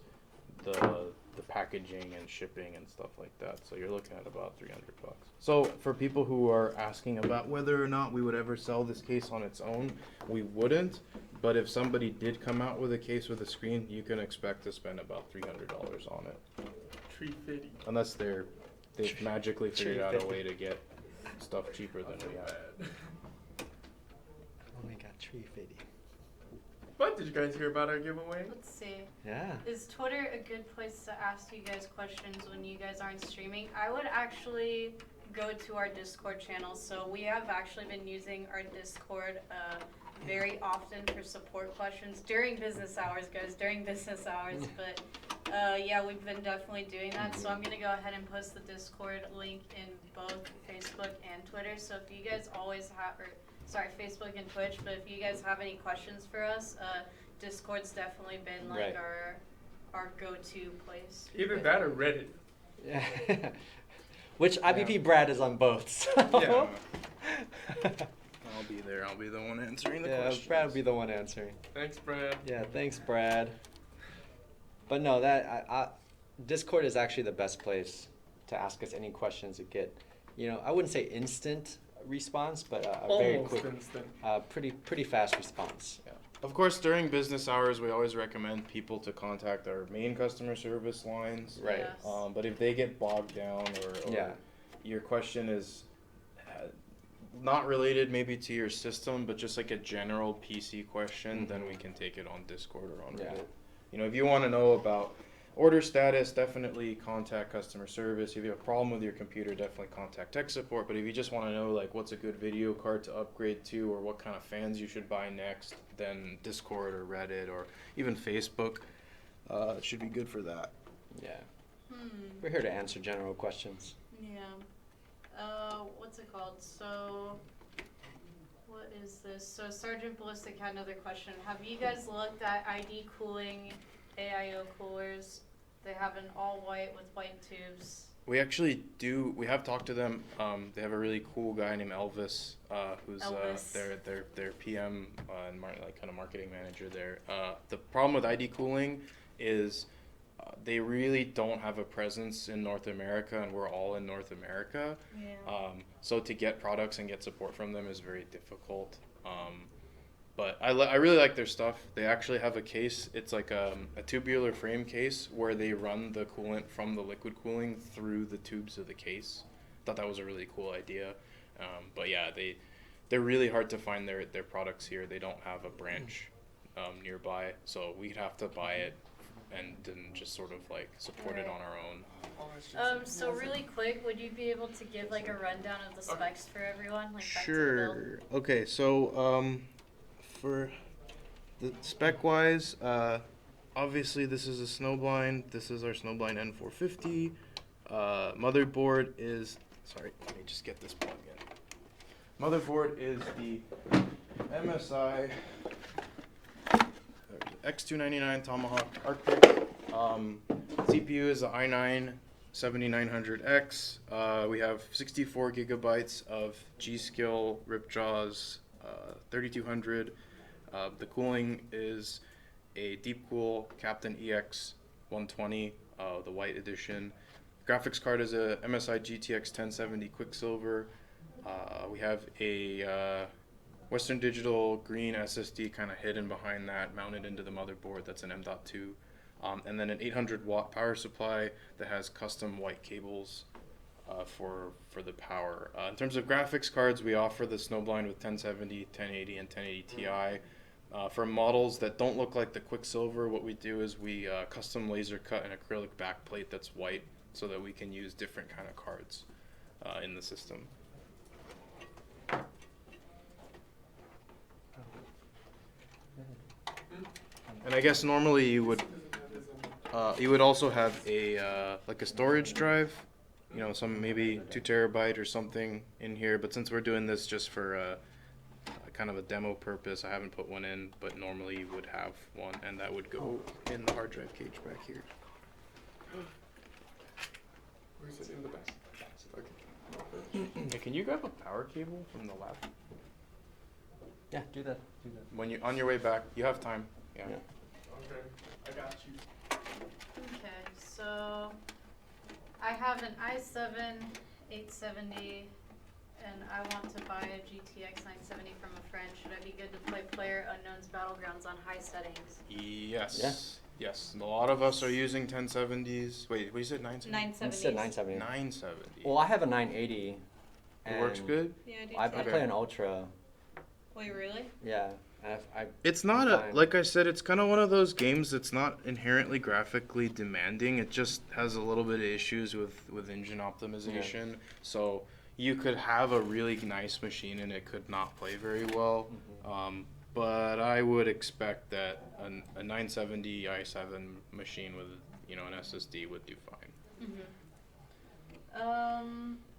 the packaging and shipping and stuff like that. So you're looking at about $300. So for people who are asking about whether or not we would ever sell this case on its own, we wouldn't. But if somebody did come out with a case with a screen, you can expect to spend about $300 on it, 350. unless they've magically figured out a way to get stuff cheaper than we have. Oh my god, tree fitty. What did you guys hear about our giveaway? Let's see. Yeah. Is Twitter a good place to ask you guys questions when you guys aren't streaming? I would actually go to our Discord channel. So we have actually been using our Discord very often for support questions during business hours, guys, during business hours. But yeah, we've been definitely doing that. So I'm going to go ahead and post the Discord link in both Facebook and Twitter. So if you guys always have, Facebook and Twitch, but if you guys have any questions for us, Discord's definitely been like Right. our go-to place. Either that or Reddit. Yeah. Which IBP Brad is on both. So. Yeah. I'll be there. I'll be the one answering the Yeah, questions. Brad will be the one answering. Thanks, Brad. Yeah, thanks, Brad. But no, Discord is actually the best place to ask us any questions to get, you know, I wouldn't say instant response, but a very Almost quick, instant. pretty fast response. Yeah. Of course, during business hours, we always recommend people to contact our main customer service lines. Right. Yes. But if they get bogged down or Yeah. your question is not related maybe to your system, but just like a general PC question, then we can take it on Discord or on Yeah. Reddit. You know, if you want to know about order status, definitely contact customer service. If you have a problem with your computer, definitely contact tech support. But if you just want to know like what's a good video card to upgrade to or what kind of fans you should buy next, then Discord or Reddit or even Facebook should be good for that. Yeah. Hmm. We're here to answer general questions. Yeah. What's it called? So, what is this? So, Sergeant Ballistic had another question. Have you guys looked at ID cooling AIO coolers? They have an all white with white tubes. We actually do. We have talked to them. They have a really cool guy named Elvis, who's Elvis. their PM and kind of marketing manager there. The problem with ID cooling is they really don't have a presence in North America, and we're all in North America. Yeah. So to get products and get support from them is very difficult. But I really like their stuff. They actually have a case. It's like a tubular frame case where they run the coolant from the liquid cooling through the tubes of the case. Thought that was a really cool idea. But yeah, they're really hard to find their products here. They don't have a branch nearby, so we'd have to buy it and then just sort of like support it on our own. So really quick, would you be able to give like a rundown of the specs for everyone? Like back to the build? Sure. Okay, so for the spec wise, obviously this is a Snowblind. This is our Snowblind N450. Motherboard is, sorry, let me just get this plug in. Motherboard is the MSI X299 Tomahawk Arctic. CPU is the i9 7900X. We have 64 gigabytes of G-Skill Ripjaws 3200. The cooling is a Deep Cool Captain EX 120, the white edition. Graphics card is a MSI GTX 1070 Quicksilver. We have a Western Digital green SSD kind of hidden behind that, mounted into the motherboard. That's an M.2. And then an 800-watt power supply that has custom white cables for the power. In terms of graphics cards, we offer the Snowblind with 1070, 1080, and 1080 Ti. For models that don't look like the Quicksilver, what we do is we custom laser cut an acrylic backplate that's white so that we can use different kind of cards in the system. And I guess normally you would also have a like a storage drive, you know, some maybe 2 terabyte or something in here. But since we're doing this just for kind of a demo purpose, I haven't put one in. But normally you would have one, and that would go in the hard drive cage back here. Where's it in the back? Okay. Hey, can you grab a power cable from the lab? Yeah, do that. When you on your way back, you have time. Yeah. Okay, I got you. Okay, so I have an i7 870 and I want to buy a GTX 970 from a friend. Should I be good to play Player Unknown's Battlegrounds on high settings? Yes. Yeah. Yes. A lot of us are using 1070s. Wait, what you said 970? 970s. It said 970. 970. Well, I have a 980. It works and good? Yeah, I do I too. play an Ultra. Wait, really? Yeah. I It's not Fine. like I said, it's kind of one of those games that's not inherently graphically demanding. It just has a little bit of issues with engine optimization. So you could have a really nice machine and it could not play very well. But I would expect that a 970 i7 machine with, you know, an SSD would do fine.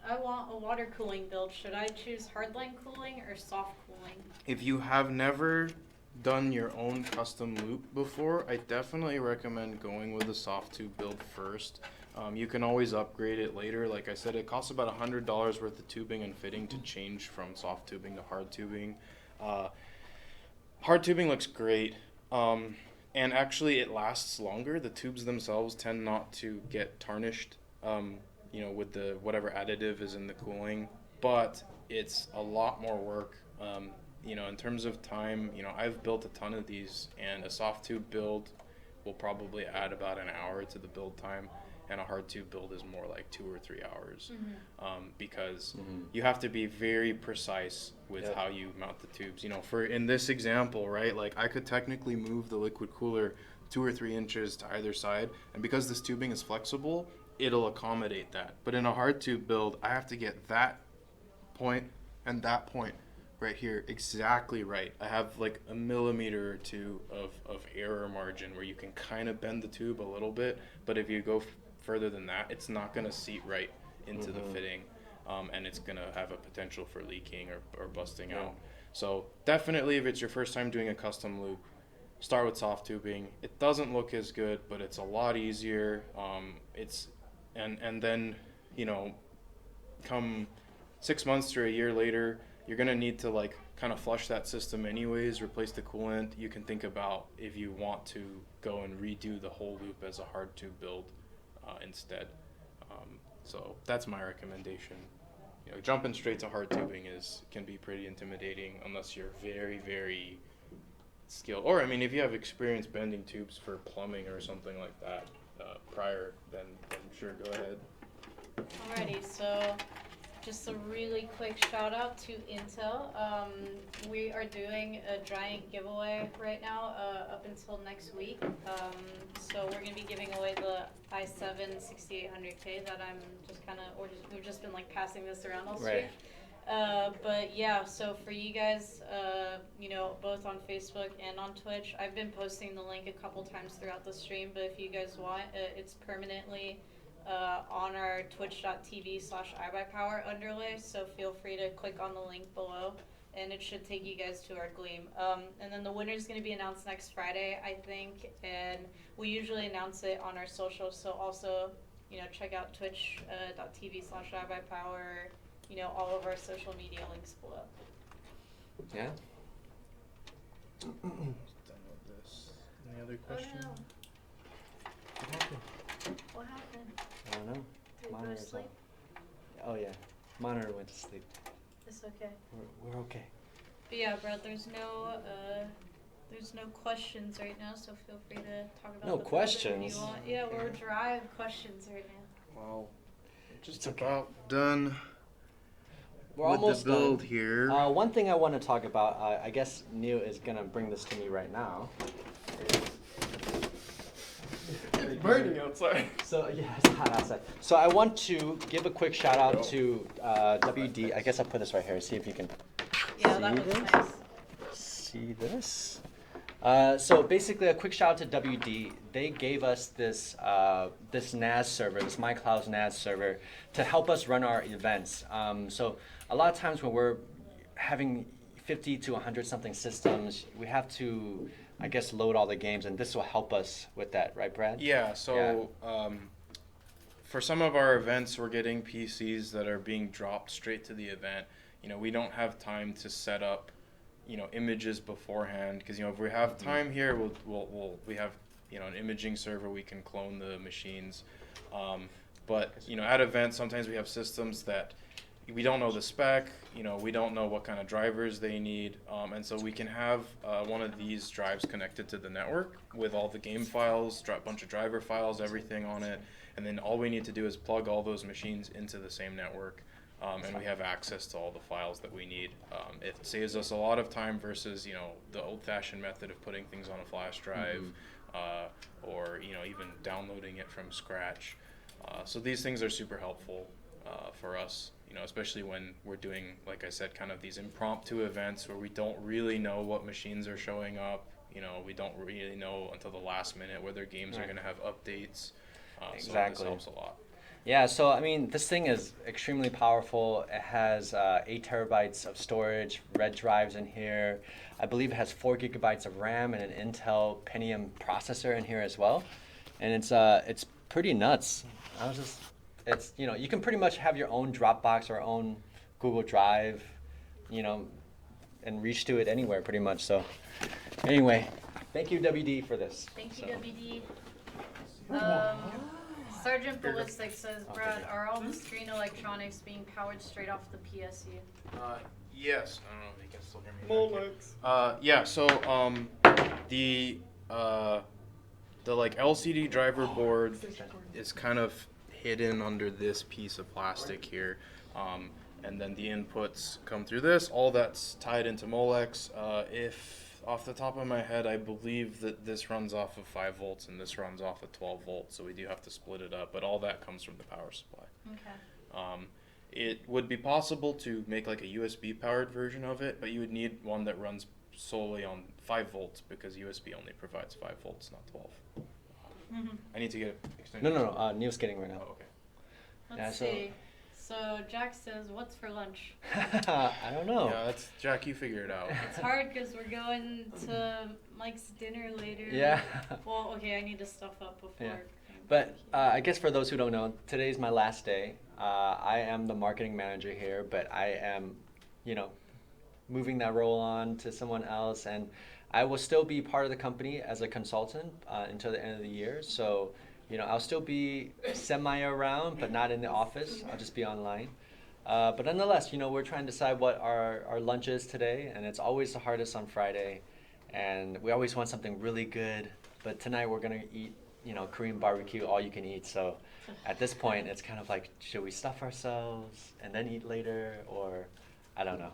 I want a water cooling build. Should I choose hardline cooling or soft cooling? If you have never done your own custom loop before, I definitely recommend going with a soft tube build first. You can always upgrade it later. Like I said, it costs about $100 worth of tubing and fitting to change from soft tubing to hard tubing. Hard tubing looks great, and actually it lasts longer. The tubes themselves tend not to get tarnished, you know, with the whatever additive is in the cooling, but it's a lot more work. You know, in terms of time, you know, I've built a ton of these, and a soft tube build will probably add about an hour to the build time, and a hard tube build is more like 2 or 3 hours, because you have to be very precise with how you mount the tubes. You know, for in this example, right, like I could technically move the liquid cooler 2 or 3 inches to either side, and because this tubing is flexible, it'll accommodate that. But in a hard tube build, I have to get that point and that point right here exactly right. I have like a millimeter or two of error margin where you can kind of bend the tube a little bit, but if you go further than that, it's not going to seat right into the fitting, and it's going to have a potential for leaking or busting out. So definitely, if it's your first time doing a custom loop, start with soft tubing. It doesn't look as good, but it's a lot easier. And then, you know, come 6 months to a year later, you're gonna need to like kind of flush that system anyways, replace the coolant. You can think about if you want to go and redo the whole loop as a hard tube build instead. So that's my recommendation. You know, jumping straight to hard tubing can be pretty intimidating unless you're very, very skilled. Or I mean, if you have experience bending tubes for plumbing or something like that prior, then sure, go ahead. Alrighty, so just a really quick shout out to Intel. We are doing a giant giveaway right now up until next week. So we're going to be giving away the i7 6800K that I'm just kind of, we've just been like passing this around all week. But yeah, so for you guys, you know, both on Facebook and on Twitch, I've been posting the link a couple times throughout the stream, but if you guys want, it's permanently on our twitch.tv/iBuyPower underlay, so feel free to click on the link below, and it should take you guys to our Gleam. And then the winner is going to be announced next Friday, I think, and we usually announce it on our socials, so also, you know, check out twitch.tv/iBuyPower, you know, all of our social media links below. Yeah. Done with this. Any other questions? Oh no. What happened? I don't know. Did Monitor's asleep? off. Oh yeah, monitor went to sleep. It's okay. We're okay. But yeah, Brad, there's no questions right now, so feel free to talk about No the build if questions? you want. Yeah, we're drive questions right now. Well, just It's okay. about done We're with almost the build done. here. One thing I want to talk about, I guess Neil is gonna bring this to me right now. It's burning outside. So yeah, it's hot outside. So I want to give a quick shout out to WD. I guess I'll put this right here. See if you can Yeah, that see was this? nice. See this? So basically, a quick shout out to WD. They gave us this this NAS server, this MyCloud's NAS server, to help us run our events. So a lot of times when we're having 50 to 100 something systems, we have to, I guess, load all the games, and this will help us with that, right, Brad? Yeah, so for some of our events, we're getting PCs that are being dropped straight to the event. You know, we don't have time to set up, you know, images beforehand, because, you know, if we have time here, we have, you know, an imaging server, we can clone the machines. But, you know, at events, sometimes we have systems that we don't know the spec, you know, we don't know what kind of drivers they need, and so we can have one of these drives connected to the network with all the game files, a bunch of driver files, everything on it, and then all we need to do is plug all those machines into the same network, and we have access to all the files that we need. It saves us a lot of time versus, you know, the old-fashioned method of putting things on a flash drive, or, you know, even downloading it from scratch. So these things are super helpful for us. You know, especially when we're doing, like I said, kind of these impromptu events where we don't really know what machines are showing up. You know, we don't really know until the last minute whether games are going to have updates. So this helps a lot. Yeah, so I mean, this thing is extremely powerful. It has 8 terabytes of storage, red drives in here. I believe it has 4 gigabytes of RAM and an Intel Pentium processor in here as well. And it's pretty nuts. It's, you know, you can pretty much have your own Dropbox or own Google Drive, you know, and reach to it anywhere pretty much. So anyway, thank you WD for this. Thank you, WD. Sergeant Ballistic says, Brad, are all the screen electronics being powered straight off the PSU? Yes. I don't know if you can still hear me. Molex. Yeah. So the like LCD driver board is kind of hidden under this piece of plastic here, and then the inputs come through this. All that's tied into Molex. If off the top of my head, I believe that this runs off of 5 volts and this runs off of 12 volts, so we do have to split it up, but all that comes from the power supply. Okay. It would be possible to make like a USB powered version of it, but you would need one that runs solely on 5 volts because USB only provides 5 volts, not 12. I need to get it extended. No, Neil's getting right now. Oh, okay. Let's see. So Jack says, what's for lunch? I don't know. Yeah, that's Jack. You figure it out. It's hard because we're going to Mike's dinner later. Yeah. Well, okay, I need to stuff up before. Yeah. But I guess for those who don't know, today's my last day. I am the marketing manager here, but I am, you know, moving that role on to someone else, and I will still be part of the company as a consultant until the end of the year. So, you know, I'll still be semi around, but not in the office. I'll just be online. But nonetheless, you know, we're trying to decide what our lunch is today, and it's always the hardest on Friday. And we always want something really good, but tonight we're gonna eat, you know, Korean barbecue, all you can eat. So at this point, it's kind of like, should we stuff ourselves and then eat later, or I don't know.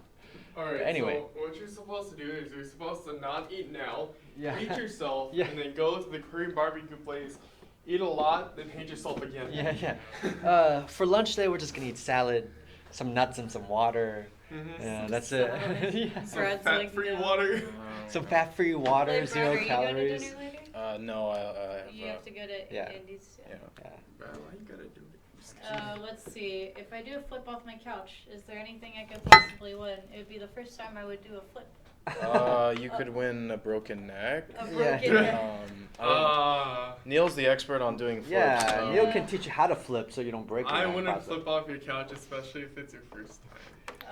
Alright, But anyway. so what you're supposed to do is you're supposed to not eat now, Yeah. hate yourself, Yeah. and then go to the Korean barbecue place, eat a lot, then hate yourself again. Yeah. For lunch today, we're just gonna eat salad, some nuts, and some water. Yeah, that's it. Yeah. Some Brad's like, fat-free no. water. Some fat-free water, Wait, Brad, 0 are you going to calories. dinner later? No, I have. You have to go to Yeah. Andy's. Yeah. Yeah. Brad, why you gotta do it? Let's see. If I do a flip off my couch, is there anything I could possibly win? It would be the first time I would do a flip. You could win a broken neck. A Yeah. broken neck. Neil's the expert on doing flips. Yeah, so- Neil can teach you how to flip so you don't break your I neck, wouldn't possibly. flip off your couch, especially if it's your first time.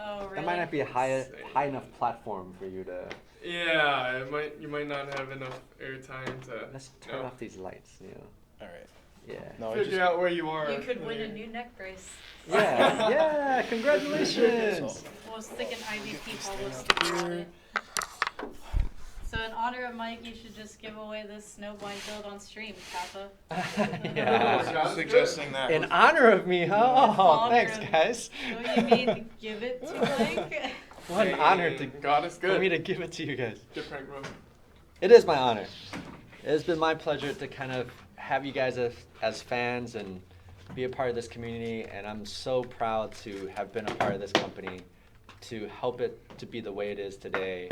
Oh, really? That might not be a high enough platform for you to. Yeah, you might not have enough airtime to. Let's turn off these lights, Neil. All right. Yeah. No, it's Figure just, out where you are. You could win a new neck brace. Yeah. Yeah. Congratulations. We'll stick an iBP hollow sticker on it. So in honor of Mike, you should just give away this Snowblind build on stream, Kappa. Yeah. Sounds Suggesting that. In honor of me, huh? Oh, Honor thanks, of- guys. What do you mean to give it to Mike? What an honor to God is for good. me to give it to you guys. Good prank, bro. It is my honor. It has been my pleasure to kind of have you guys as fans and be a part of this community, and I'm so proud to have been a part of this company, to help it to be the way it is today.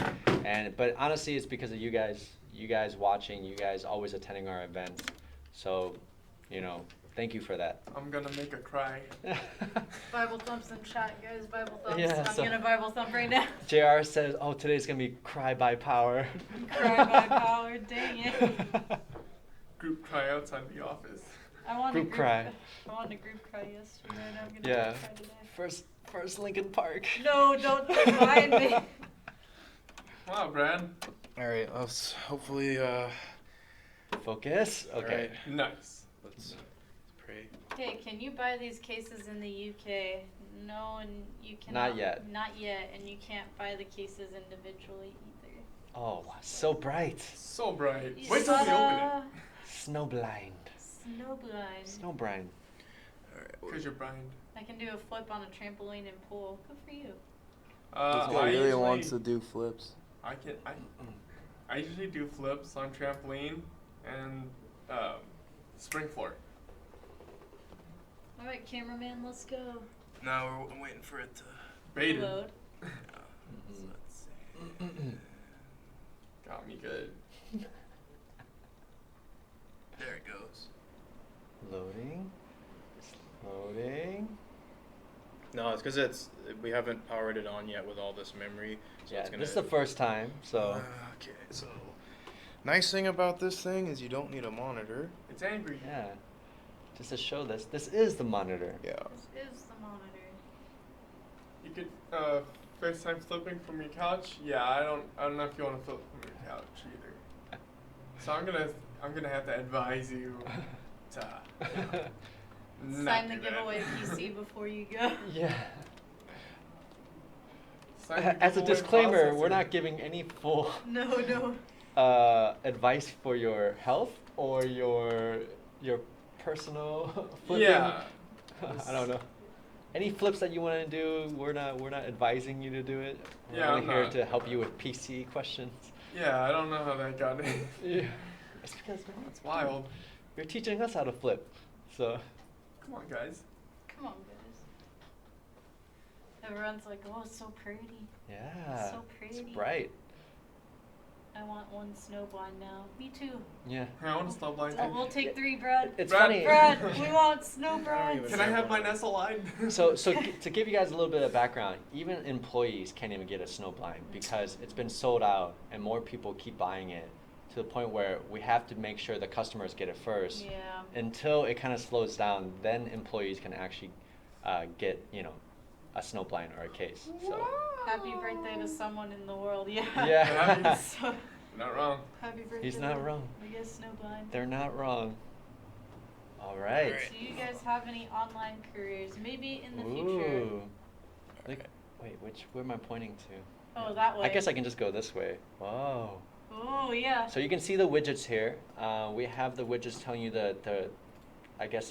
But honestly, it's because of you guys watching, you guys always attending our events. So, thank you for that. I'm gonna make a cry. Bible thumps in chat, guys. Bible thumps. Yeah, I'm so- gonna Bible thump right now. JR says, oh, today's gonna be cry by power. Cry by power. Dang it. Group tryouts on The Office. I want Group cry. I wanted a group cry yesterday, and I'm gonna Yeah. cry today. First Lincoln Park. No, don't remind me. Wow, Brad. All right, let's hopefully. Focus. Okay. Alright. Nice. Let's pray. Okay, can you buy these cases in the UK? No, and you cannot. Not yet. Not yet, and you can't buy the cases individually either. Oh, so bright. So bright. You Wait till we open gotta- Snowblind. Snowblind. Snowblind. All right. it. Cause you're blind. I can do a flip on a trampoline and pool. Good for you. This I guy really usually, wants to do flips. I usually do flips on trampoline and spring floor. All right, cameraman, let's go. No, I'm waiting for it to. Baited. Load. Let's see. Got me good. There it goes. Loading. Loading. No, it's because we haven't powered it on yet with all this memory, so Yeah, it's gonna. this is the first time, so. Okay, so nice thing about this thing is you don't need a monitor. It's angry. Yeah. Just to show this is the monitor. Yeah. This is the monitor. You could FaceTime flipping from your couch. Yeah, I don't know if you want to flip from your couch either. So I'm gonna have to advise you to. It's not time to do give that. away PC before you go. Yeah. It's time to As a give away disclaimer, we're processor. not giving any full No. advice for your health or your personal flipping. Yeah. I don't know. Any flips that you want to do, we're not advising you to do it. We're Yeah, only I'm here not. to help you with PC questions. Yeah, I don't know how that got in. Yeah. It's because That's wild. you're teaching us how to flip. So Come on, guys. Come on, guys. Everyone's like, oh, it's so pretty. yeah. So It's pretty. bright. I want one Snowblind now. Me too. Yeah. I want to stop blind. Oh, we'll take 3, Brad. It's Brad- funny. Brad, we want I Snowblind. don't Can I have my Nessa line? So to give you guys a little bit of background, even employees can't even get a Snowblind because it's been sold out and more people keep buying it to the point where we have to make sure the customers get it first. Yeah. Until it kind of slows down, then employees can actually get a Snowblind or a case. So Happy birthday to someone in the world. Yeah. yeah, So, Not wrong. happy birthday. he's not wrong. I guess Snowblind. They're not wrong. All right. Do you guys have any online careers? Maybe in the future. Ooh. Look, wait, where am I pointing to? Oh, that way. I guess I can just go this way. Whoa. Oh, yeah. So you can see the widgets here. We have the widgets telling you the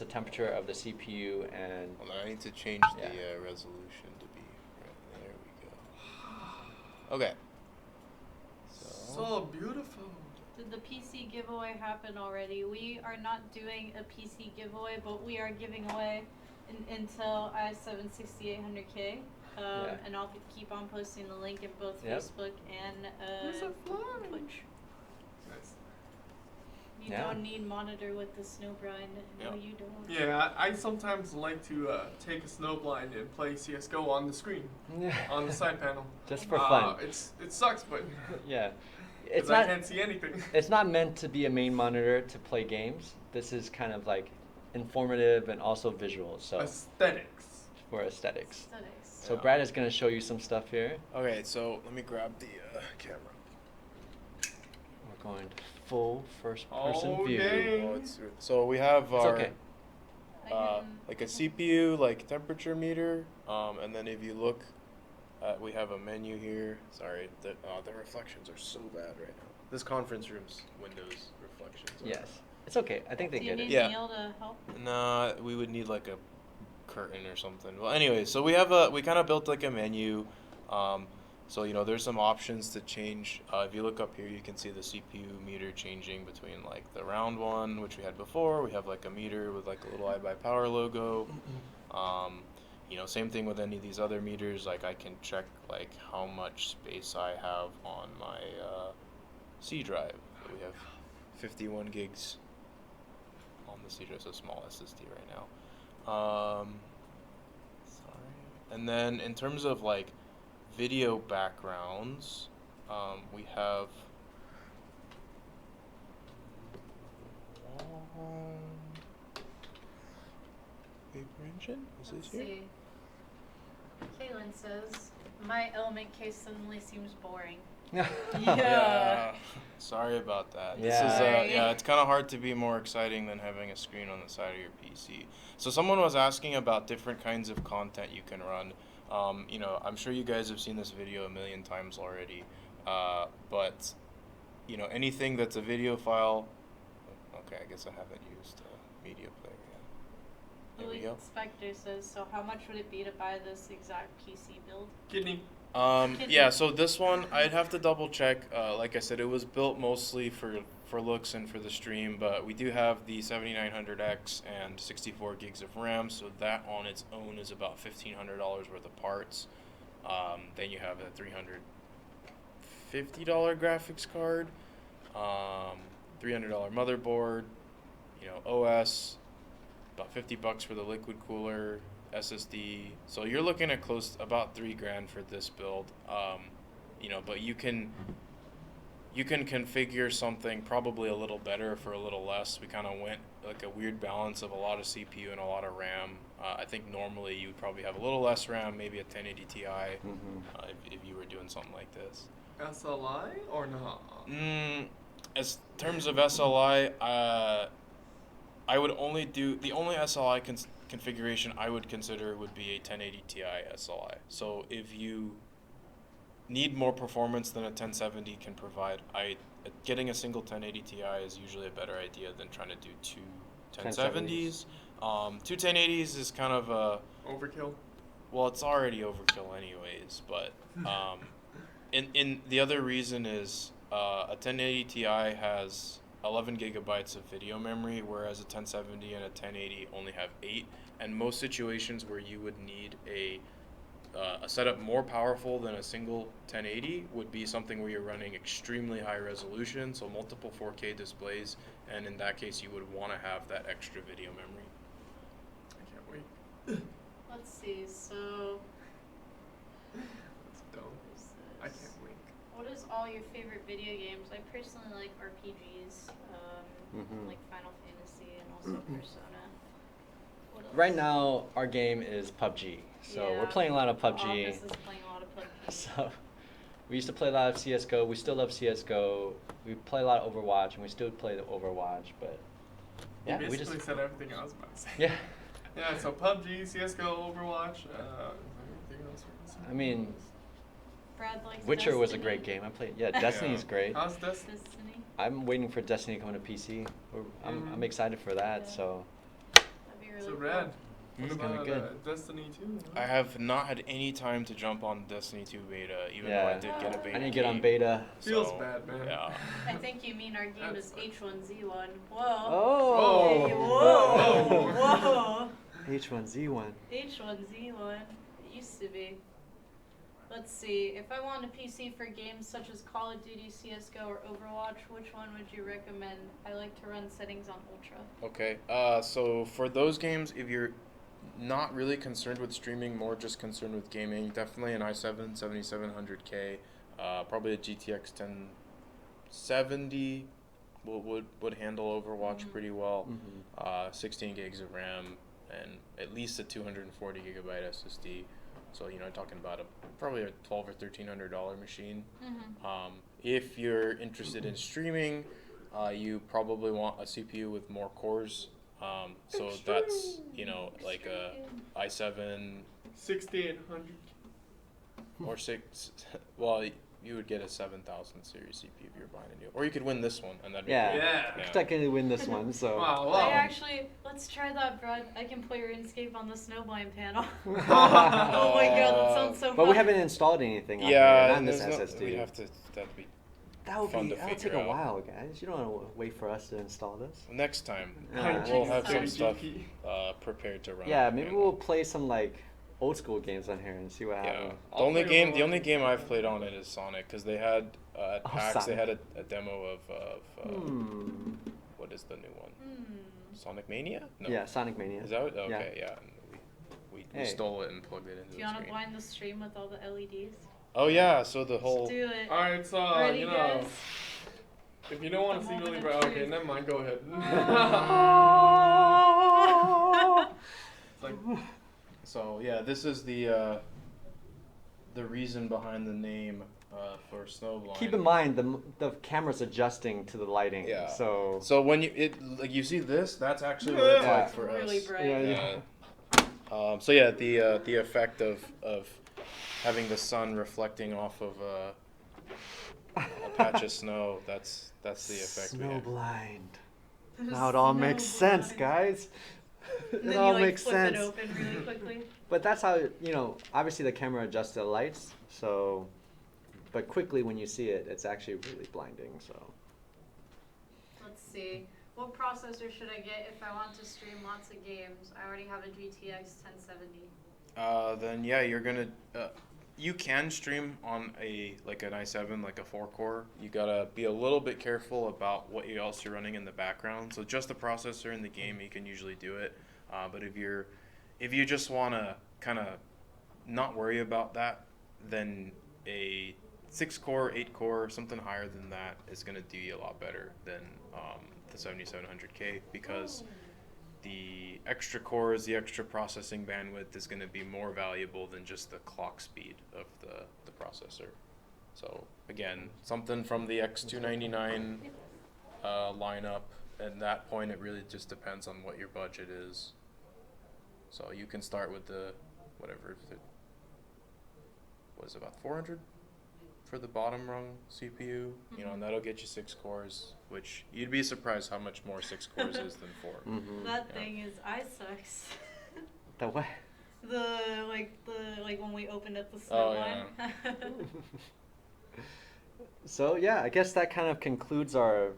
temperature of the CPU and Hold on, I need to change the Yeah. resolution to be right there. We go. Okay. So beautiful. Did the PC giveaway happen already? We are not doing a PC giveaway, but we are giving away an Intel i7 6800K. Yeah. And I'll keep on posting the link in both Yep. Facebook and There's a fly. Twitch. Nice. You Yeah. don't need monitor with the Snowblind. No, Yeah. you don't. Yeah, I sometimes like to take a Snowblind and play CS:GO on the screen, on the side panel. just for fun. It sucks, but Yeah. 'cause It's I not can't see anything. it's not meant to be a main monitor to play games. This is kind of like informative and also visual. So Aesthetics. for aesthetics. Aesthetics. So Yeah. Brad is going to show you some stuff here. Okay, so let me grab the camera. We're going to full first-person Oh, view. dang. Oh, so we have It's our okay. like a CPU, like temperature meter, and then if you look, we have a menu here. Sorry, the reflections are so bad right now. This conference room's windows reflections. Yes. It's okay. I think they Do you get need it. Yeah. Neil to help? Nah, we would need like a curtain or something. Well, anyway, so we kind of built like a menu. So there's some options to change. If you look up here, you can see the CPU meter changing between like the round one, which we had before. We have like a meter with like a little iBP Power logo. Same thing with any of these other meters. Like I can check like how much space I have on my C drive. We have 51 gigs on the C drive, so small SSD right now. Sorry. And then in terms of like video backgrounds, we have paper engine. Is Let's this here? see. Kaylin says, my element case suddenly seems boring. Yeah. Sorry about that. Yeah. This is Sorry. it's kind of hard to be more exciting than having a screen on the side of your PC. So someone was asking about different kinds of content you can run. I'm sure you guys have seen this video a million times already. But anything that's a video file. Okay, I guess I haven't used media player yet. There we go. Spectre says, so how much would it be to buy this exact PC build? Kidney. Yeah, so this one I'd have to double check. Like I said, it was built mostly for looks and for the stream, but we do have the 7900X and 64 gigs of RAM, so that on its own is about $1,500 worth of parts. Then you have a $350 graphics card, $300 motherboard, OS, about $50 for the liquid cooler, SSD. So you're looking at about $3,000 for this build. But you can configure something probably a little better for a little less. We kind of went like a weird balance of a lot of CPU and a lot of RAM. I think normally you would probably have a little less RAM, maybe a 1080 Ti, if you were doing something like this. SLI or not? As terms of SLI, I would only do the only SLI configuration I would consider would be a 1080 Ti SLI. So if you need more performance than a 1070 can provide, getting a single 1080 Ti is usually a better idea than trying to do two 1070s. Two 1080s is kind of a Overkill. well, it's already overkill anyways. But in the other reason is a 1080 Ti has 11 gigabytes of video memory, whereas a 1070 and a 1080 only have 8. And most situations where you would need a setup more powerful than a single 1080 would be something where you're running extremely high resolution, so multiple 4K displays, and in that case you would want to have that extra video memory. I can't wait. Let's see, so It's dumb. I can't wait. what is all your favorite video games? I personally like RPGs, like Final Fantasy and also Persona. What else? Right now, our game is PUBG. So Yeah, we're playing a lot of The PUBG. Office is playing a lot of PUBG. So we used to play a lot of CSGO. We still love CSGO. We play a lot of Overwatch, and we still play the Overwatch. But yeah, You we basically just said everything I was about to say. yeah. Yeah, so PUBG, CSGO, Overwatch, anything else we're missing? I mean, Brad likes Witcher was a Destiny. great game. I played. Yeah, Destiny's great. How's Destiny? Destiny. I'm waiting for Destiny to come to PC. I'm excited for that. Yeah. So That'd be really So cool. rad. What It's gonna about be good. Destiny 2? I have not had any time to jump on Destiny 2 beta, even though I Yeah. did get a beta. I need to get on key. beta. Feels So, bad, man. Yeah. I think you mean our game That's is fine. H1Z1. Whoa. Oh. Hey, whoa. Whoa. Whoa. H1Z1. H1Z1. It used to be. Let's see. If I want a PC for games such as Call of Duty, CSGO, or Overwatch, which one would you recommend? I like to run settings on Ultra. Okay. So for those games, if you're not really concerned with streaming, more just concerned with gaming, definitely an i7 7700K, probably a GTX 1070 would handle Overwatch pretty well. 16 gigs of RAM and at least a 240 gigabyte SSD. So you're talking about probably a $1,200 or $1,300 machine. If you're interested in streaming, you probably want a CPU with more cores. So that's, you know, like a i7 6800. or 6. Well, you would get a 7000 series CPU if you're buying a new. Or you could win this one, and that'd be Yeah. cool. Yeah. You could technically win this one, so. Wow, I wow. actually, let's try that, Brad. I can play RuneScape on the Snowblind panel. Oh my god, that sounds so fun. But we haven't installed anything on Yeah, here, not in this there's no- SSD. we'd have to. That'd be That'll fun to take figure a out. while, guys. You don't want to wait for us to install this. next time. Yeah. We'll have some 30 stuff GP. prepared to run. Yeah, on the maybe panel. we'll play some like old school games on here and see what Yeah, happens. the only play game, Overwatch. the only game I've played on it is Sonic, because they had at Oh, PAX they Sonic. had a demo of what is the new one? Sonic Mania? No. Yeah, Sonic Mania. Is that what? Okay, yeah. And we Hey. stole it and plugged it into Do the you want to screen. blind the stream with all the LEDs? Oh yeah, so the whole. Let's do it. Alright, so, Ready, you know, guys? if you don't want to The see really moment bright, of okay, truth. never mind, go ahead. It's like, So yeah, this is the reason behind the name for Snowblind. Keep in mind the camera's adjusting to the lighting. Yeah. So. So when you see this, that's actually what it's Yeah. like for Really us. bright. Yeah. So yeah, the effect of having the sun reflecting off of a patch of snow, that's the effect we have. Snowblind. Now it all makes sense, guys. And It then all you, like, makes flip sense. it open really quickly. But that's how, you know, obviously the camera adjusts the lights, so, but quickly when you see it, it's actually really blinding, so. Let's see. What processor should I get if I want to stream lots of games? I already have a GTX 1070. Then yeah, you're gonna you can stream on an i7, like a 4-core. You gotta be a little bit careful about what else you're running in the background. So just the processor in the game, you can usually do it. But if you just wanna kind of not worry about that, then a 6-core, 8-core, something higher than that is gonna do you a lot better than the 7700K, because the extra cores, the extra processing bandwidth is going to be more valuable than just the clock speed of the processor. So again, something from the X299 lineup. At that point, it really just depends on what your budget is. So you can start with the whatever. What is it, about 400 for the bottom rung CPU? You know, and that'll get you 6 cores, which you'd be surprised how much more 6 cores is than 4. That Yeah. thing is sucks. The what? the when we opened up the Oh, Snowblind. So yeah, I guess that kind of concludes our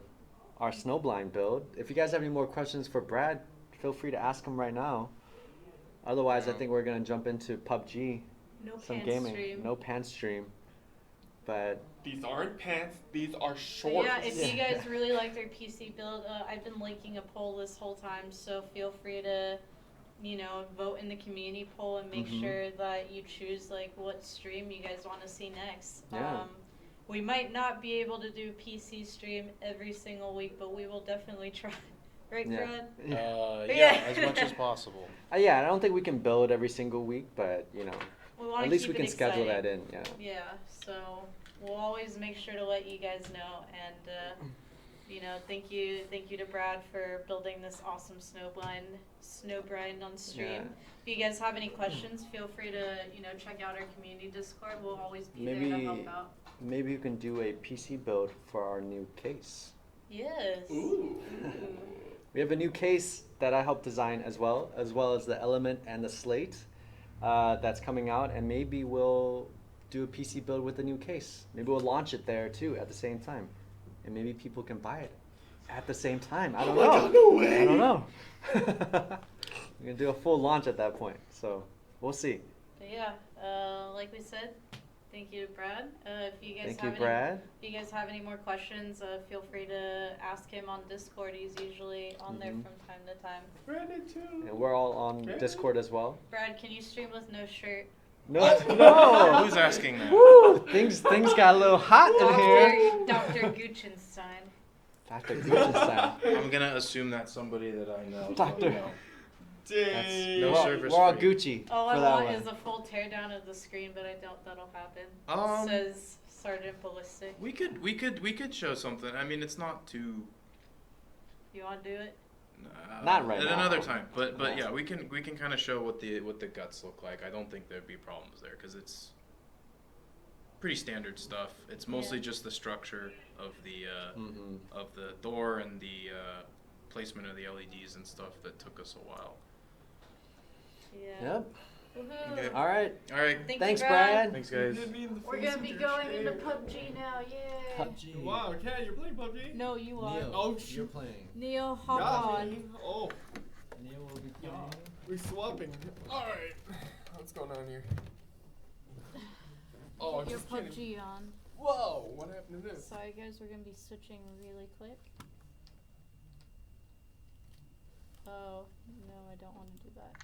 Snowblind build. If you guys have any more questions for Brad, feel free to ask him right now. Otherwise, I think we're gonna jump into PUBG, No some pants gaming, stream. no pants stream. But these aren't pants, these are But shorts. yeah, if you Yeah. guys really like their PC build, I've been linking a poll this whole time, so feel free to, vote in the community poll and make sure that you choose like what stream you guys want to see next. Yeah. We might not be able to do PC stream every single week, but we will definitely try. Right, yeah, Brad? yeah. Yeah, as much as possible. Yeah, I don't think we can build every single week, but We want at to least keep we can it schedule exciting. that in. Yeah. Yeah, so we'll always make sure to let you guys know, and thank you to Brad for building this awesome Snowblind on stream. Yeah. If you guys have any questions, feel free to check out our community Discord. We'll always be there to Maybe help out. maybe you can do a PC build for our new case. Yes. Ooh. We have a new case that I helped design as well as the Element and the Slate that's coming out, and maybe we'll do a PC build with the new case. Maybe we'll launch it there too at the same time, and maybe people can buy it at the same time. I don't know. God, no way. I don't know. We're gonna do a full launch at that point, so we'll see. But yeah, like we said, thank you to Brad. If you guys Thank you, have Brad. If you guys have any more questions, feel free to ask him on Discord. He's usually on there from time to time. Ready to. And we're all on Okay. Discord as well. Brad, can you stream with no shirt? No, no. Who's asking that? Woo! Things got a little hot in here. Dr. Guchenstein. Dr. Guchenstein. I'm gonna assume that's somebody that I know. so, Doctor. you know. Dang. No we're, service we're all free. Gucci All for I that want one. is a full teardown of the screen, but I doubt that'll happen. Um, Says Sergeant Ballistic. We could show something. I mean, it's not too You want to do it? Not right at now. another time, but Yeah. yeah, we can kind of show what the guts look like. I don't think there'd be problems there because it's pretty standard stuff. It's mostly Yeah. just the structure of the Mm-hmm. of the door and the placement of the LEDs and stuff that took us a while. Yeah. Yep. Woohoo. Okay. All right. All right, Thank Thanks, you, Brad. Brad. thanks You guys. hit me in the We're face gonna with be your going into chair. PUBG now. Yay. PUBG. Wow, Kat, you're playing PUBG? No, you are. Neo, Oh, you're shoot. playing. Neo, hop Got on. me. Oh, Neo will be playing. we're swapping. All right, what's going on here? Oh, Get your just kidding. PUBG on. Whoa, what happened to this? Sorry guys, we're gonna be switching really quick. Oh, no, I don't want to do that.